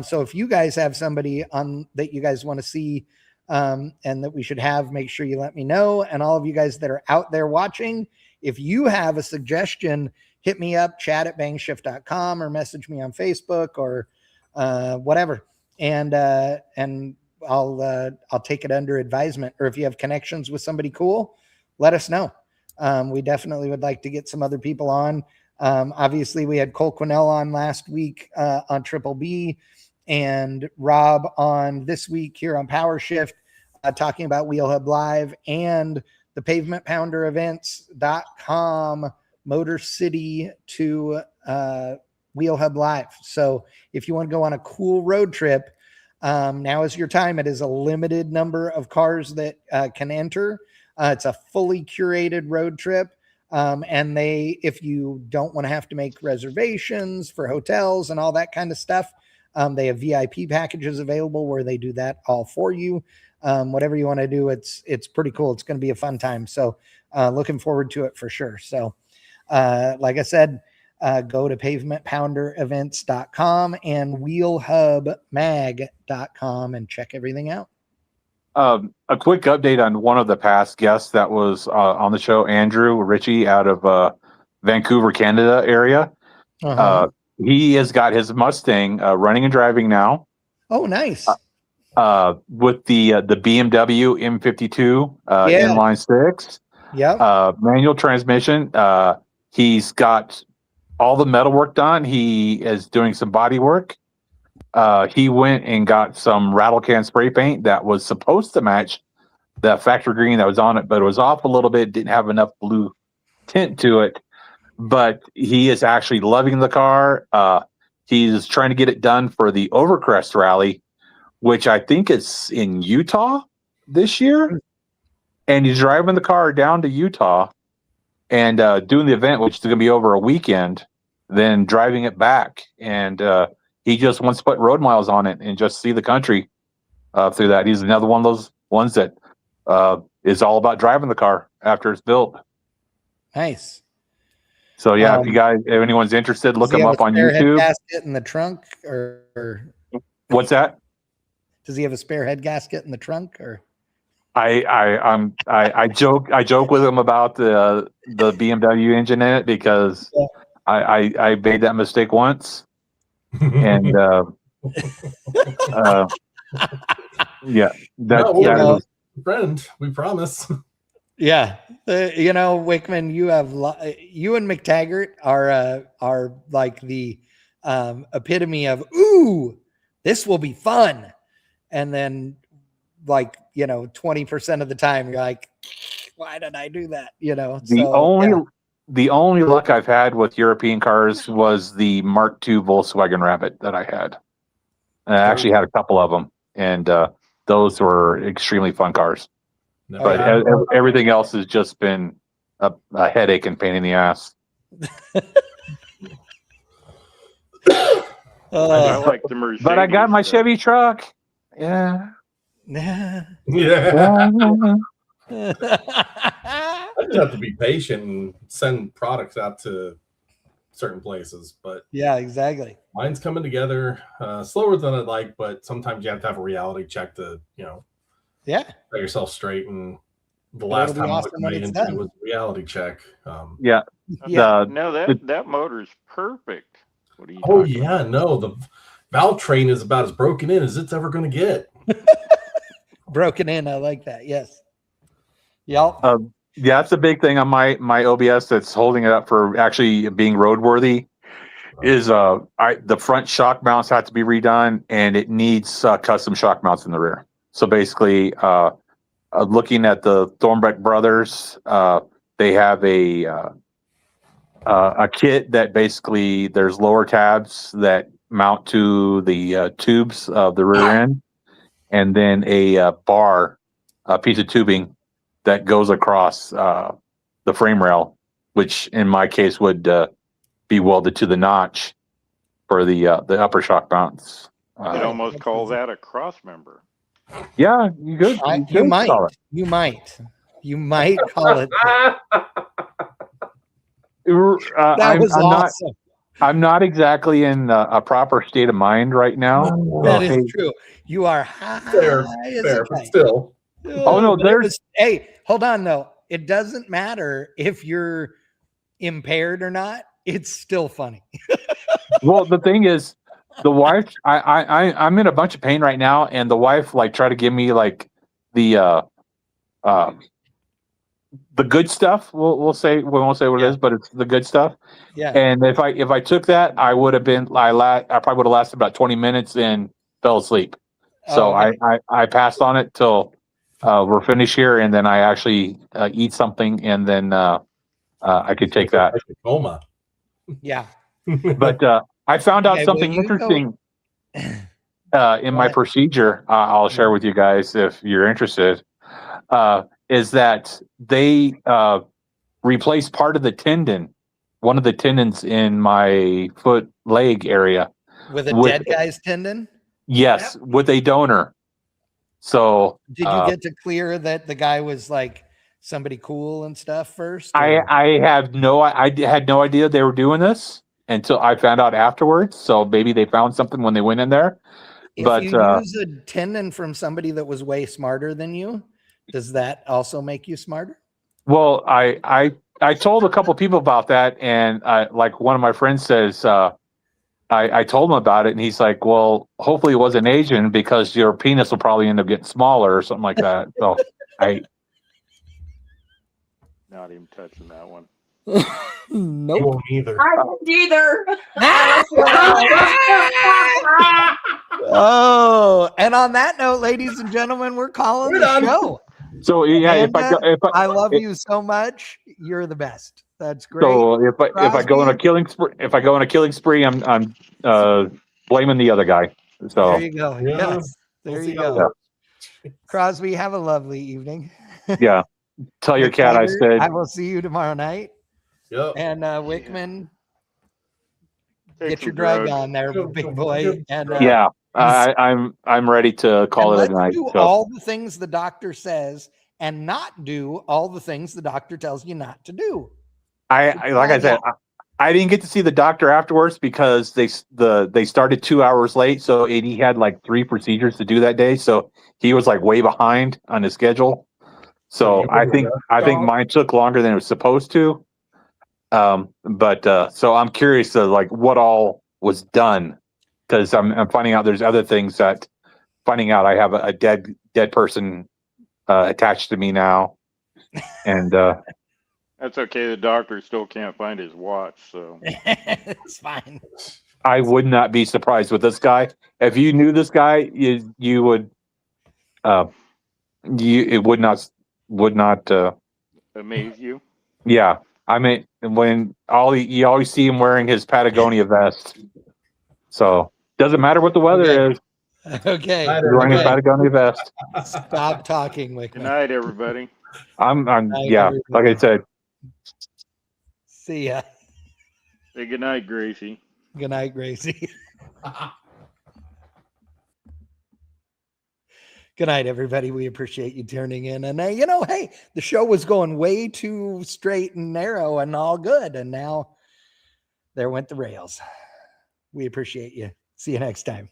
So if you guys have somebody on that you guys want to see and that we should have, make sure you let me know. And all of you guys that are out there watching, if you have a suggestion, hit me up, chat@bangshift.com, or message me on Facebook or whatever. And I'll take it under advisement. Or if you have connections with somebody cool, let us know. We definitely would like to get some other people on. Obviously, we had Cole Quinnell on last week on Triple B, and Rob on this week here on PowerShift, talking about Wheel Hub Live and the pavementpounderevents.com Motor City to Wheel Hub Live. So if you want to go on a cool road trip, now is your time. It is a limited number of cars that can enter. It's a fully curated road trip. And if you don't want to have to make reservations for hotels and all that kind of stuff, they have VIP packages available where they do that all for you. Whatever you want to do, it's pretty cool. It's going to be a fun time. So looking forward to it for sure. So like I said, go to pavementpounderevents.com and wheelhubmag.com and check everything out. a quick update on one of the past guests that was on the show, Andrew Ritchie out of Vancouver, Canada area. He has got his Mustang running and driving now. Oh, nice. With the BMW M52 inline six. Yep. Manual transmission. He's got all the metal work done. He is doing some body work. He went and got some rattle can spray paint that was supposed to match the factory green that was on it, but it was off a little bit, didn't have enough blue tint to it. But he is actually loving the car. He's trying to get it done for the Overcrest Rally, which I think is in Utah this year. And he's driving the car down to Utah and doing the event, which is going to be over a weekend, then driving it back. And he just wants to put road miles on it and just see the country through that. He's another one of those ones that is all about driving the car after it's built. Nice. So yeah, if anyone's interested, look him up on YouTube. Head gasket in the trunk, or what's that? Does he have a spare head gasket in the trunk, or? I joke with him about the BMW engine in it because I made that mistake once, and yeah, that is friend. We promise. Yeah, Wickman, you and McTaggart are like the epitome of this will be fun, and then 20% of the time you're like, why did I do that? The only luck I've had with European cars was the Mark II Volkswagen Rabbit that I had. And I actually had a couple of them, and those were extremely fun cars. But everything else has just been a headache and pain in the ass. I like the Mercedes, but I got my Chevy truck. Yeah. Yeah. Yeah. just have to be patient and send products out to certain places. But yeah, exactly. mine's coming together slower than I'd like, but sometimes you have to have a reality check to, Yeah. set yourself straight. And the But last it'll be time I awesome looked when way it's into it done. was a reality check. Yeah. Yeah. No, that motor's perfect. What are you Oh talking yeah, about? no, the valve train is about as broken in as it's ever going to get. Broken in. I like that. Yes. Yep. Yeah, that's a big thing on my OBS that's holding it up for actually being roadworthy. Is the front shock mounts have to be redone, and it needs custom shock mounts in the rear. So basically, looking at the Thornbeck brothers, they have a kit that basically there's lower tabs that mount to the tubes of the rear end, and then a bar, a piece of tubing that goes across the frame rail, which in my case would be welded to the notch for the upper shock mounts. You'd almost call that a cross member. Yeah, you could. You might. You might. You might call it. That was awesome. I'm not exactly in a proper state of mind right now. That is true. You are high Fair, but still. Oh no, there's. Hey, hold on though. It doesn't matter if you're impaired or not. It's still funny. Well, the thing is, the wife. I'm in a bunch of pain right now, and the wife like tried to give me like the good stuff. We'll say we won't say what it is, but it's the good stuff. Yeah. And if I took that, I would have been I probably would have lasted about 20 minutes and fell asleep. So I passed on it till we're finished here, and then I actually eat something, and then I could take that. Coma. Yeah. But I found out something interesting in my procedure. I'll share with you guys if you're interested. Is that they replaced part of the tendon, one of the tendons in my foot leg area. With a dead guy's tendon? Yes, with a donor. So did you get to clear that the guy was like somebody cool and stuff first? I had no idea they were doing this until I found out afterwards. So maybe they found something when they went in there. If you use a tendon from somebody that was way smarter than you, does that also make you smarter? Well, I told a couple people about that, and like one of my friends says, I told him about it, and he's like, "Well, hopefully it wasn't Asian because your penis will probably end up getting smaller or something like that." So not even touching that one. Nope. You won't either. I won't either. Oh, and on that note, ladies and gentlemen, we're calling the show. So yeah, Amanda, I love you so much. You're the best. That's great. So if I go on a killing spree, I'm blaming the other guy. So there you go. Yes, there you go. Yeah. Crosby, have a lovely evening. Yeah. Tell your cat I said I will see you tomorrow night. Yep. And Wickman, Take get your drug on there, big boy. And yeah, I'm ready to call it a night. Do all the things the doctor says and not do all the things the doctor tells you not to do. I said, I didn't get to see the doctor afterwards because they started 2 hours late, so he had like 3 procedures to do that day, so he was like way behind on his schedule. So I think mine took longer than it was supposed to. But so I'm curious to like what all was done, because I'm finding out there's other things that finding out I have a dead person attached to me now, and that's okay. The doctor still can't find his watch, so it's fine. I would not be surprised with this guy. If you knew this guy, you would it would not amaze you. Yeah, I mean when you always see him wearing his Patagonia vest, so doesn't matter what the weather is. Okay, he's wearing his Patagonia vest. Stop talking, Wickman. Good night, everybody. I'm yeah, like I said. See ya. Say good night, Gracie. Good night, Gracie. Good night, everybody. We appreciate you tuning in. And, you know, hey, the show was going way too straight and narrow and all good. And now there went the rails. We appreciate you. See you next time.